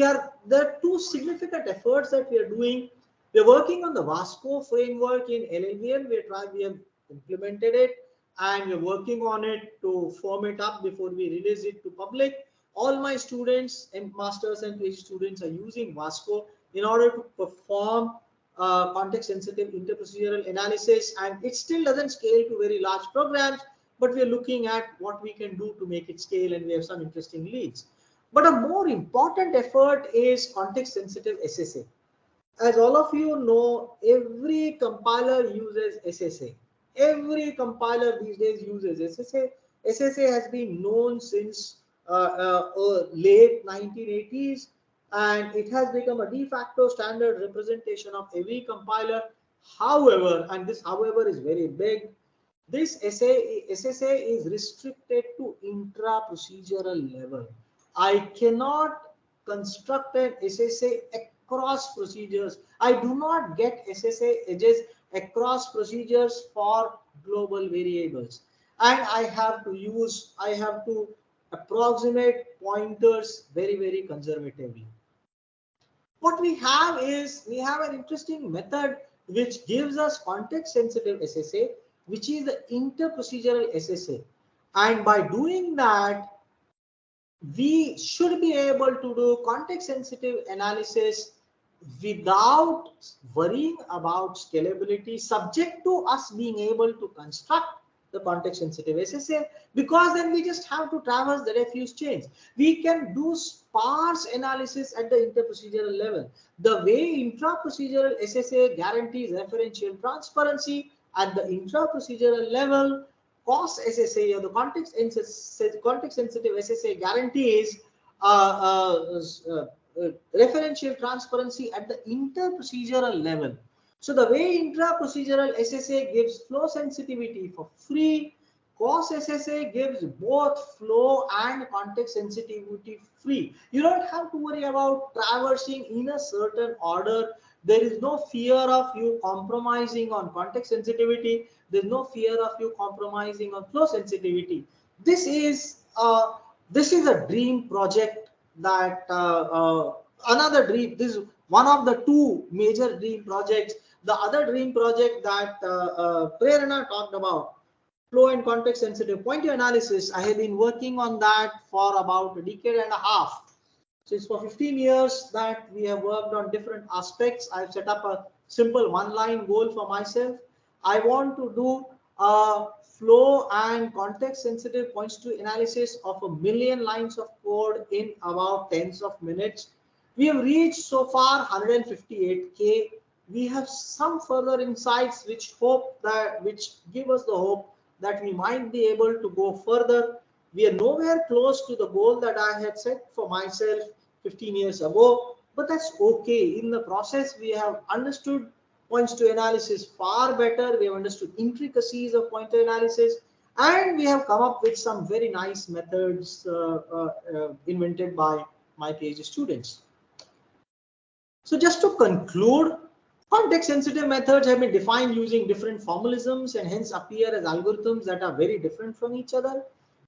are two significant efforts that we are doing. We are working on the Vasco framework in LLVM. We have implemented it, and we're working on it to form it up before we release it to public. All my students and masters and PhD students are using Vasco in order to perform context sensitive interprocedural analysis, and it still doesn't scale to very large programs, but we're looking at what we can do to make it scale, and we have some interesting leads. But a more important effort is context sensitive SSA. As all of you know, every compiler uses SSA. Every compiler these days uses SSA. SSA has been known since late 1980s, and it has become a de facto standard representation of every compiler. However, and this however is very big, this SSA is restricted to intra-procedural level. I cannot construct an SSA across procedures. I do not get SSA edges across procedures for global variables, and I have to approximate pointers very conservatively. What we have an interesting method which gives us context sensitive SSA, which is the interprocedural SSA, and by doing that we should be able to do context sensitive analysis without worrying about scalability, subject to us being able to construct the context sensitive SSA, because then we just have to traverse the refuse chains. We can do sparse analysis at the interprocedural level. The way intraprocedural SSA guarantees referential transparency, at the intraprocedural level, COS SSA or the context sensitive SSA guarantees referential transparency at the interprocedural level. So the way intraprocedural SSA gives flow sensitivity for free, COS SSA gives both flow and context sensitivity free. You don't have to worry about traversing in a certain order. There is no fear of you compromising on context sensitivity. There's no fear of you compromising on flow sensitivity. This is a dream project that this is one of the two major dream projects. The other dream project that Prerana talked about, flow and context sensitive pointer analysis, I have been working on that for about a decade and a half. So it's for 15 years that we have worked on different aspects. I've set up a simple one-line goal for myself. I want to do flow and context sensitive points to analysis of 1 million lines of code in about tens of minutes. We have reached so far 158K. We have some further insights which give us the hope that we might be able to go further. We are nowhere close to the goal that I had set for myself 15 years ago, but that's okay. In the process, we have understood points to analysis far better. We have understood intricacies of pointer analysis, and we have come up with some very nice methods invented by my PhD students. So just to conclude, context sensitive methods have been defined using different formalisms and hence appear as algorithms that are very different from each other.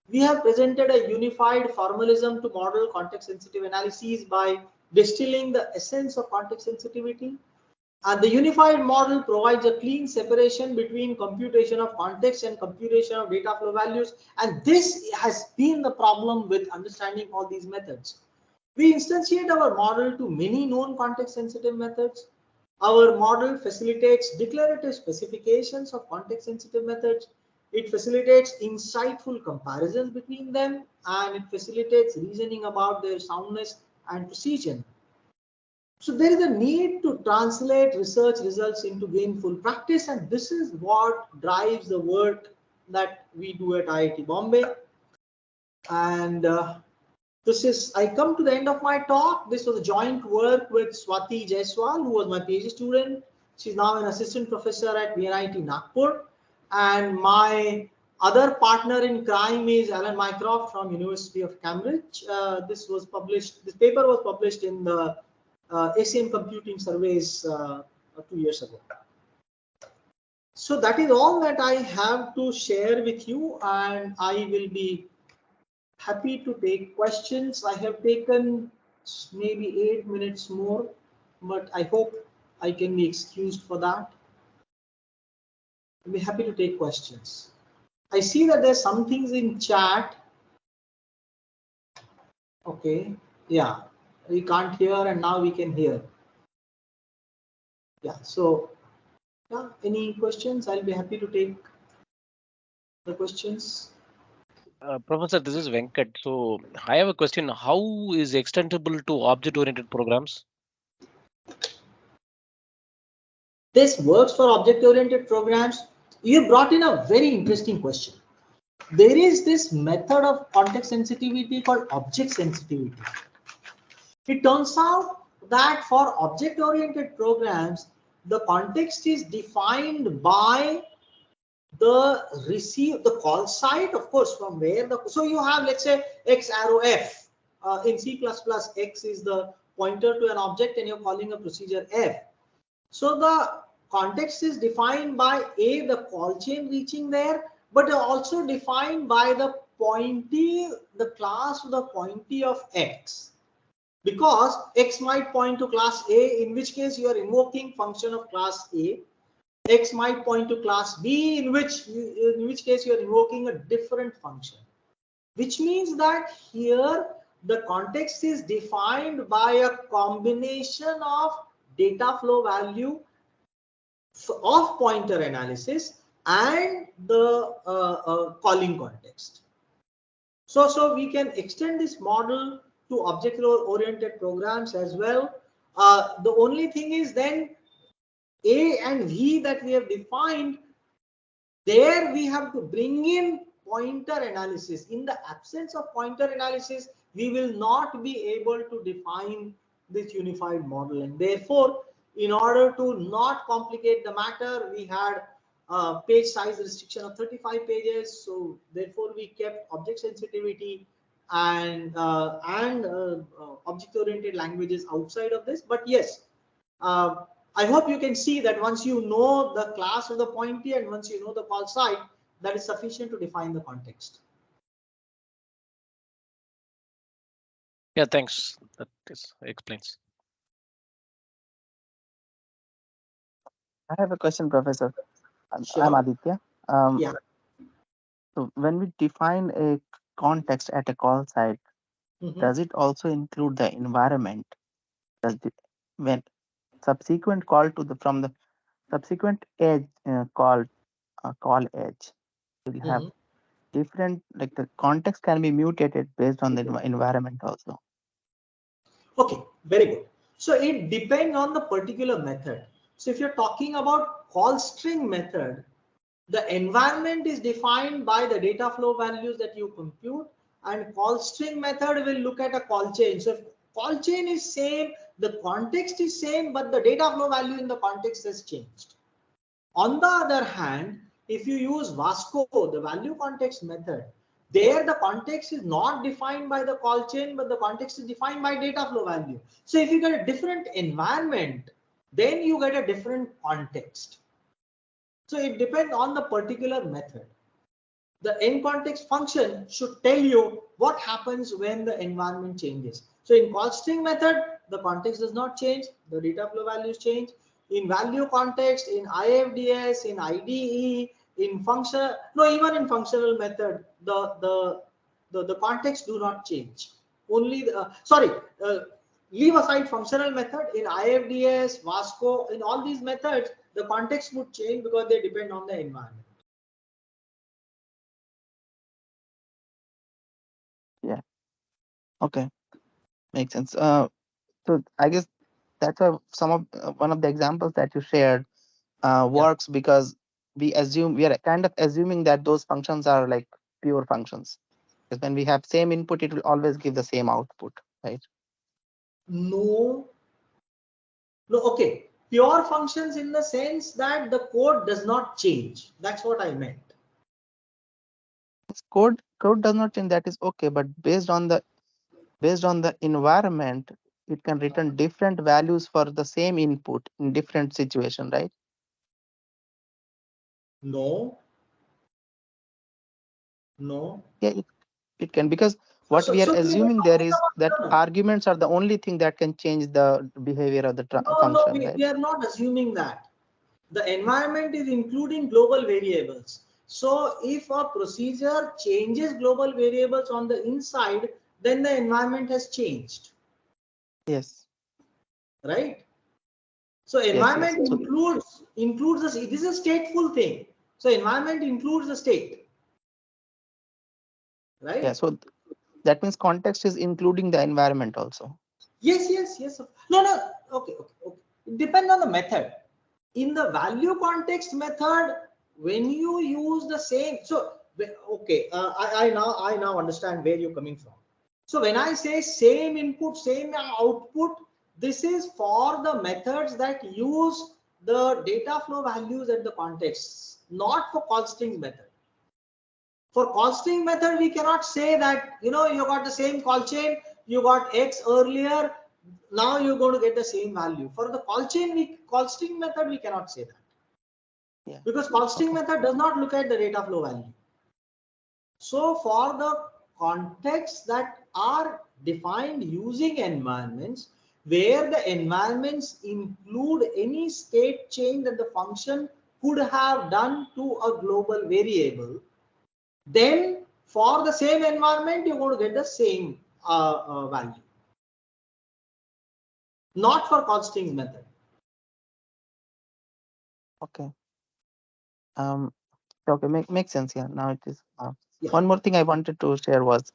We have presented a unified formalism to model context sensitive analyses by distilling the essence of context sensitivity. And the unified model provides a clean separation between computation of context and computation of data flow values. And this has been the problem with understanding all these methods. We instantiate our model to many known context sensitive methods. Our model facilitates declarative specifications of context sensitive methods. It facilitates insightful comparisons between them, and it facilitates reasoning about their soundness and precision. So there is a need to translate research results into gainful practice, and this is what drives the work that we do at IIT Bombay. And I come to the end of my talk. This was a joint work with Swati Jaiswal, who was my PhD student. She's now an assistant professor at VNIT Nagpur. And my other partner in crime is Alan Mycroft from University of Cambridge. This paper was published in the ACM Computing Surveys 2 years ago. So that is all that I have to share with you, and I will be happy to take questions. I have taken maybe 8 minutes more, but I hope I can be excused for that. I'll be happy to take questions. I see that there's some things in chat. Okay, yeah, we can't hear and now we can hear. Yeah, so yeah, any questions? I'll be happy to take the questions. Professor, this is Venkat. So I have a question. How is extendable to object-oriented programs? This works for object-oriented programs. You brought in a very interesting question. There is this method of context sensitivity called object sensitivity. It turns out that for object-oriented programs, the context is defined by the call site, of course, from where so you have, let's say, x arrow f. In C++, x is the pointer to an object and you're calling a procedure f. So the context is defined by the call chain reaching there, but also defined by the class of the pointee of x. Because x might point to class A, in which case you are invoking function of class A. X might point to class B, in which case you are invoking a different function. Which means that here the context is defined by a combination of data flow value of pointer analysis and the calling context. So we can extend this model to object-oriented programs as well. The only thing is then A and V that we have defined, there we have to bring in pointer analysis. In the absence of pointer analysis, we will not be able to define this unified model. And therefore, in order to not complicate the matter, we had a page size restriction of 35 pages. So therefore, we kept object sensitivity and object-oriented languages outside of this. But yes, I hope you can see that once you know the class of the pointee and once you know the call site, that is sufficient to define the context. Yeah, thanks. That explains. I have a question, Professor. Sure. I'm Aditya. Yeah. So when we define a context at a call site, does it also include the environment? When subsequent call to from the subsequent edge call edge will have different, like the context can be mutated based on the environment also. Okay, very good. So it depends on the particular method. So if you're talking about call string method, the environment is defined by the data flow values that you compute, and call string method will look at a call chain. So if call chain is same, the context is same, but the data flow value in the context has changed. On the other hand, if you use Vasco, the value context method, there the context is not defined by the call chain, but the context is defined by data flow value. So if you get a different environment, then you get a different context. So it depends on the particular method. The end context function should tell you what happens when the environment changes. So in call string method, the context does not change, the data flow values change. in value context, in IFDS, in IDE, in function, no, even in functional method, the context do not change. Only leave aside functional method, in IFDS, Vasco, in all these methods, the context would change because they depend on the environment. Yeah. Okay. Makes sense. So I guess that's why one of the examples that you shared works, because we are kind of assuming that those functions are like pure functions. Because when we have same input, it will always give the same output, right? No, okay. Pure functions in the sense that the code does not change. That's what I meant. Code does not change. That is okay, but based on the environment, it can return different values for the same input in different situation, right? No. Yeah, it can, because what we are assuming there is that arguments are the only thing that can change the behavior of the function, right? We are not assuming that. The environment is including global variables. So if a procedure changes global variables on the inside, then the environment has changed. Yes. Right? So environment yes. includes this. This is a stateful thing. So environment includes the state. Right? Yeah, so that means context is including the environment also. Yes. No. Okay. It depends on the method. In the value context method, when you use the same, so okay, I now understand where you're coming from. So when I say same input, same output, this is for the methods that use the data flow values at the context, not for call string method. For call string method, we cannot say that, you got the same call chain, you got X earlier, now you're going to get the same value. For the call string method, we cannot say that. Yeah. Because call string method does not look at the data flow value. So for the contexts that are defined using environments, where the environments include any state change that the function could have done to a global variable, then for the same environment, you're going to get the same value. Not for call string method. Okay. Okay, makes sense. Yeah, now it is. One more thing I wanted to share was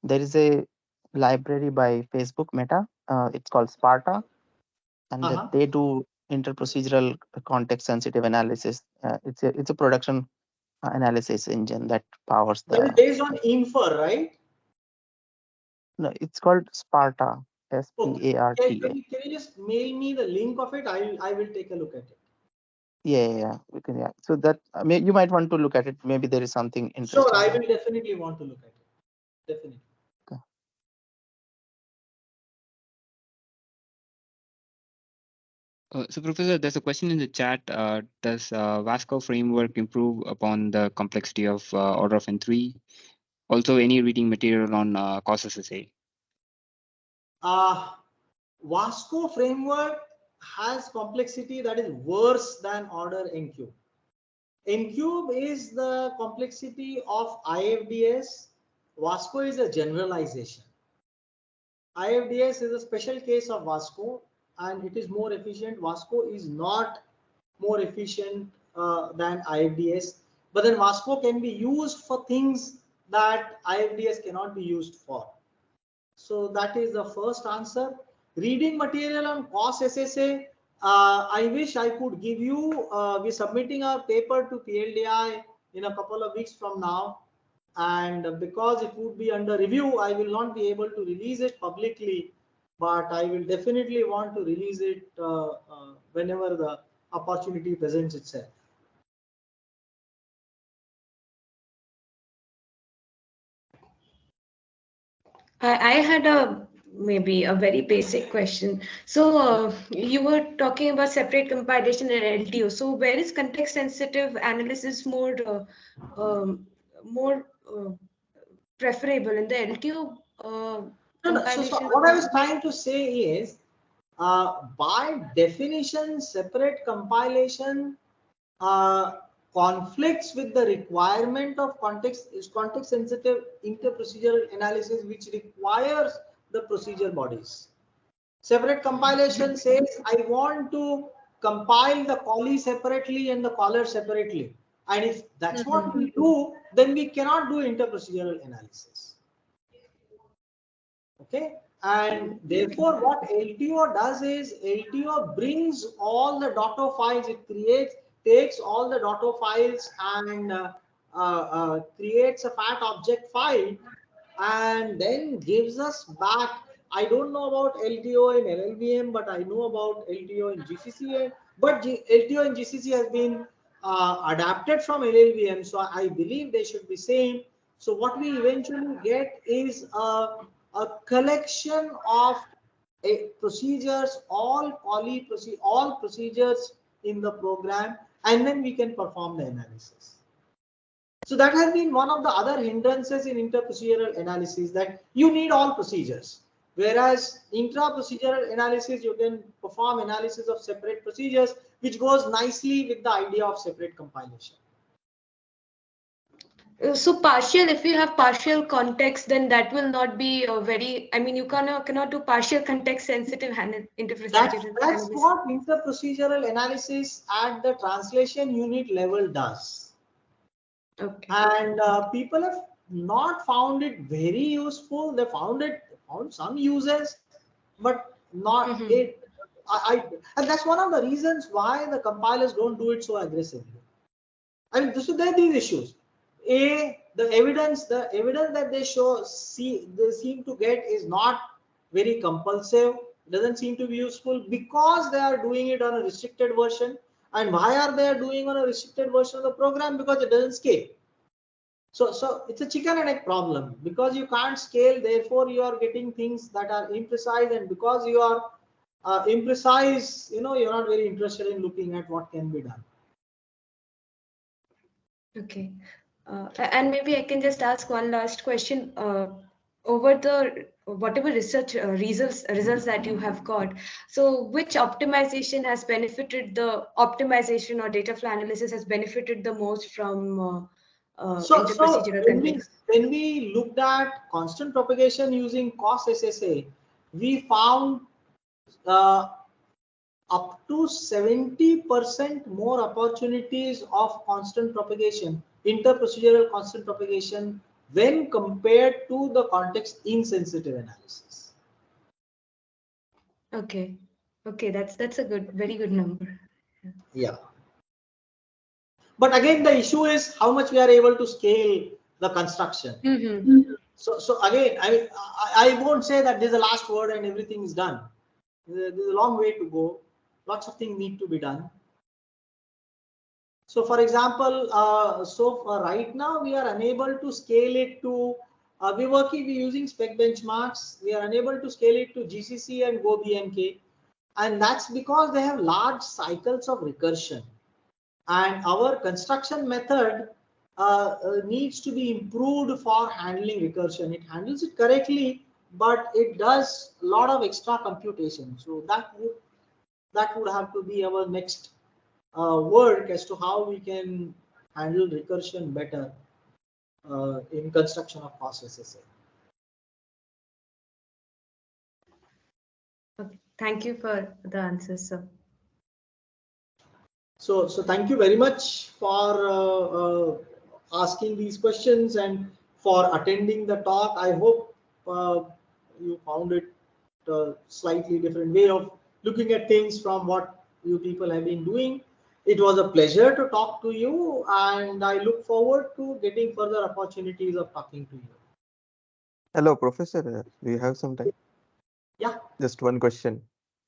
there is a library by Facebook Meta. It's called Sparta, and they do interprocedural context sensitive analysis. It's a production analysis engine that powers the. That is based on infer, right? No, it's called Sparta. SPARTA. Can you just mail me the link of it? I will take a look at it. Yeah, we can. Yeah, so that you might want to look at it. Maybe there is something interesting. Sure, I will definitely want to look at it. Definitely. Okay. So, Professor, there's a question in the chat. Does Vasco framework improve upon the complexity of order of N3? Also, any reading material on causes SSA? Vasco framework has complexity that is worse than order n cube. N cube is the complexity of IFDS. Vasco is a generalization. IFDS is a special case of Vasco, and it is more efficient. Vasco is not more efficient than IFDS, but then Vasco can be used for things that IFDS cannot be used for. So that is the first answer. Reading material on cost SSA, I wish I could give you. We're submitting our paper to PLDI in a couple of weeks from now, and because it would be under review, I will not be able to release it publicly, but I will definitely want to release it whenever the opportunity presents itself. I had maybe a very basic question. So you were talking about separate compilation and LTO. So where is context sensitive analysis more preferable in the LTO compilation? So what I was trying to say is, by definition, separate compilation conflicts with the requirement of context sensitive interprocedural analysis, which requires the procedure bodies. Separate compilation says I want to compile the callee separately and the caller separately, and if that's what we do, then we cannot do interprocedural analysis. Okay, and therefore what LTO does is LTO brings all the .o files, it takes all the .o files and creates a fat object file and then gives us back. I don't know about LTO in LLVM, but I know about LTO in GCC. But LTO in GCC has been adapted from LLVM, so I believe they should be same. So what we eventually get is a collection of procedures, all procedures in the program, and then we can perform the analysis. So that has been one of the other hindrances in interprocedural analysis, that you need all procedures. Whereas intra-procedural analysis, you can perform analysis of separate procedures, which goes nicely with the idea of separate compilation. So partial, if you have partial context, then that will not be very, I mean, you cannot do partial context sensitive interprocedural That's analysis. what interprocedural analysis at the translation unit level does. Okay. And people have not found it very useful. They found some uses, but not it. And that's one of the reasons why the compilers don't do it so aggressively. I mean, so there are these issues. The evidence that they seem to get is not very compulsive. Doesn't seem to be useful because they are doing it on a restricted version. And why are they doing on a restricted version of the program? Because it doesn't scale. So it's a chicken and egg problem, because you can't scale. Therefore, you are getting things that are imprecise, and because you are imprecise, you're not very interested in looking at what can be done. Okay. And maybe I can just ask one last question. Over the whatever research results that you have got, so which optimization has benefited, the optimization or data flow analysis has benefited the most from interprocedural context? When we looked at constant propagation using COS SSA, we found up to 70% more opportunities of constant propagation, interprocedural constant propagation, when compared to the context insensitive analysis. Okay, that's a very good number. Yeah. But again, the issue is how much we are able to scale the construction. So again, I won't say that this is the last word and everything is done. There's a long way to go. Lots of things need to be done. So for example, right now we are unable to scale it to, we're using spec benchmarks. We are unable to scale it to GCC and GoBMK. And that's because they have large cycles of recursion. And our construction method needs to be improved for handling recursion. It handles it correctly, but it does a lot of extra computation. So that would have to be our next work as to how we can handle recursion better in construction of COS SSA. Okay. Thank you for the answers, sir. So thank you very much for asking these questions and for attending the talk. I hope you found it a slightly different way of looking at things from what you people have been doing. It was a pleasure to talk to you, and I look forward to getting further opportunities of talking to you. Hello, Professor. Do you have some time? Yeah. Just one question.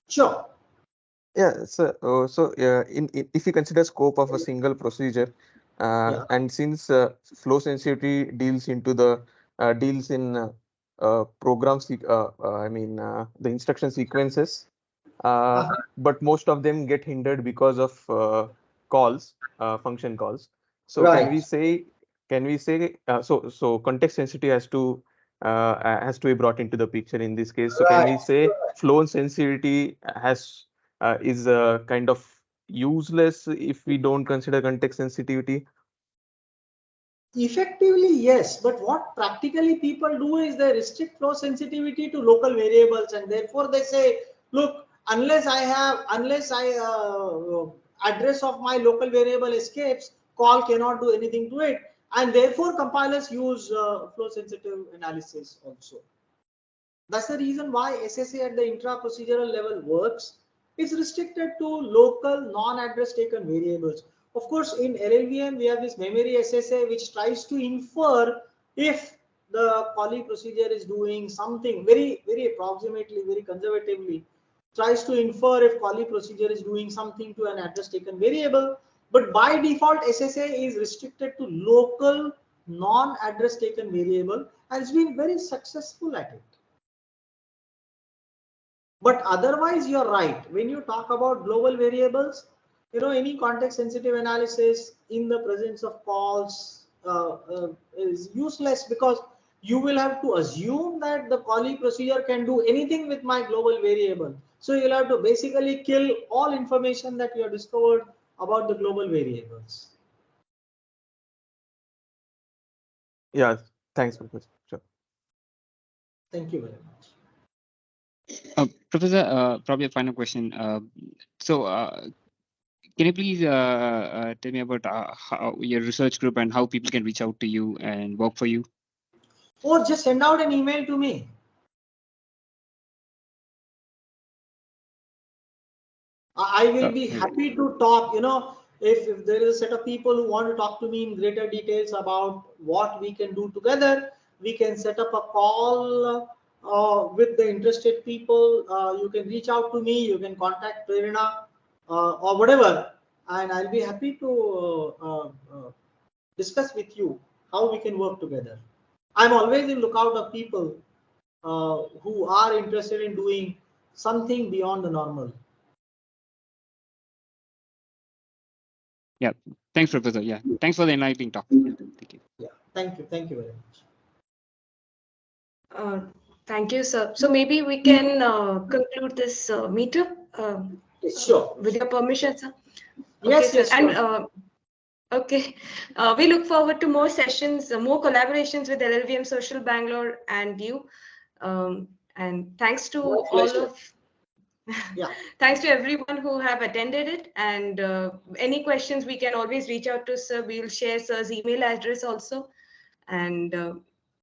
Sure. Yeah. So if you consider scope of a single procedure, and since flow sensitivity deals into the deals in programs, the instruction sequences, but most of them get hindered because of calls, function calls. So right. can we say so context sensitivity has to has to be brought into the picture in this case. So can we say flow and sensitivity is kind of useless if we don't consider context sensitivity? Effectively, yes, but what practically people do is they restrict flow sensitivity to local variables, and therefore they say, look, unless address of my local variable escapes, call cannot do anything to it, and therefore compilers use flow sensitive analysis also. That's the reason why SSA at the intra-procedural level works. It's restricted to local non-address taken variables. Of course, in LLVM, we have this memory SSA which tries to infer if the callee procedure is doing something very, very approximately, very conservatively, tries to infer if callee procedure is doing something to an address taken variable. But by default, SSA is restricted to local non-address taken variable, and it's been very successful at it. But otherwise, you're right. When you talk about global variables, any context sensitive analysis in the presence of calls is useless, because you will have to assume that the callee procedure can do anything with my global variable. So you'll have to basically kill all information that you have discovered about the global variables. Yeah, thanks, Professor. Sure. Thank you very much. Professor, probably a final question. Can you please tell me about how your research group and how people can reach out to you and work for you? Or just send out an email to me. I will be happy to talk. If there is a set of people who want to talk to me in greater details about what we can do together, we can set up a call with the interested people. You can reach out to me, you can contact Prerna or whatever, and I'll be happy to discuss with you how we can work together. I'm always in lookout of people who are interested in doing something beyond the normal. Yeah, thanks, Professor. Yeah, thanks for the enlightening talk. Yeah, thank you. Yeah, thank you very much. Thank you, sir. So maybe we can conclude this meetup. Sure. With your permission, sir. Yes, okay, yes, sir. sure. And okay, we look forward to more sessions, more collaborations with LLVM Social Bangalore and you. And thanks to all of. Yeah. Thanks to everyone who have attended it, and any questions we can always reach out to sir. We will share sir's email address also, and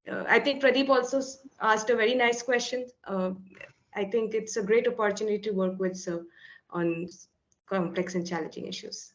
I think Pradeep also asked a very nice question. I think it's a great opportunity to work with sir on complex and challenging issues.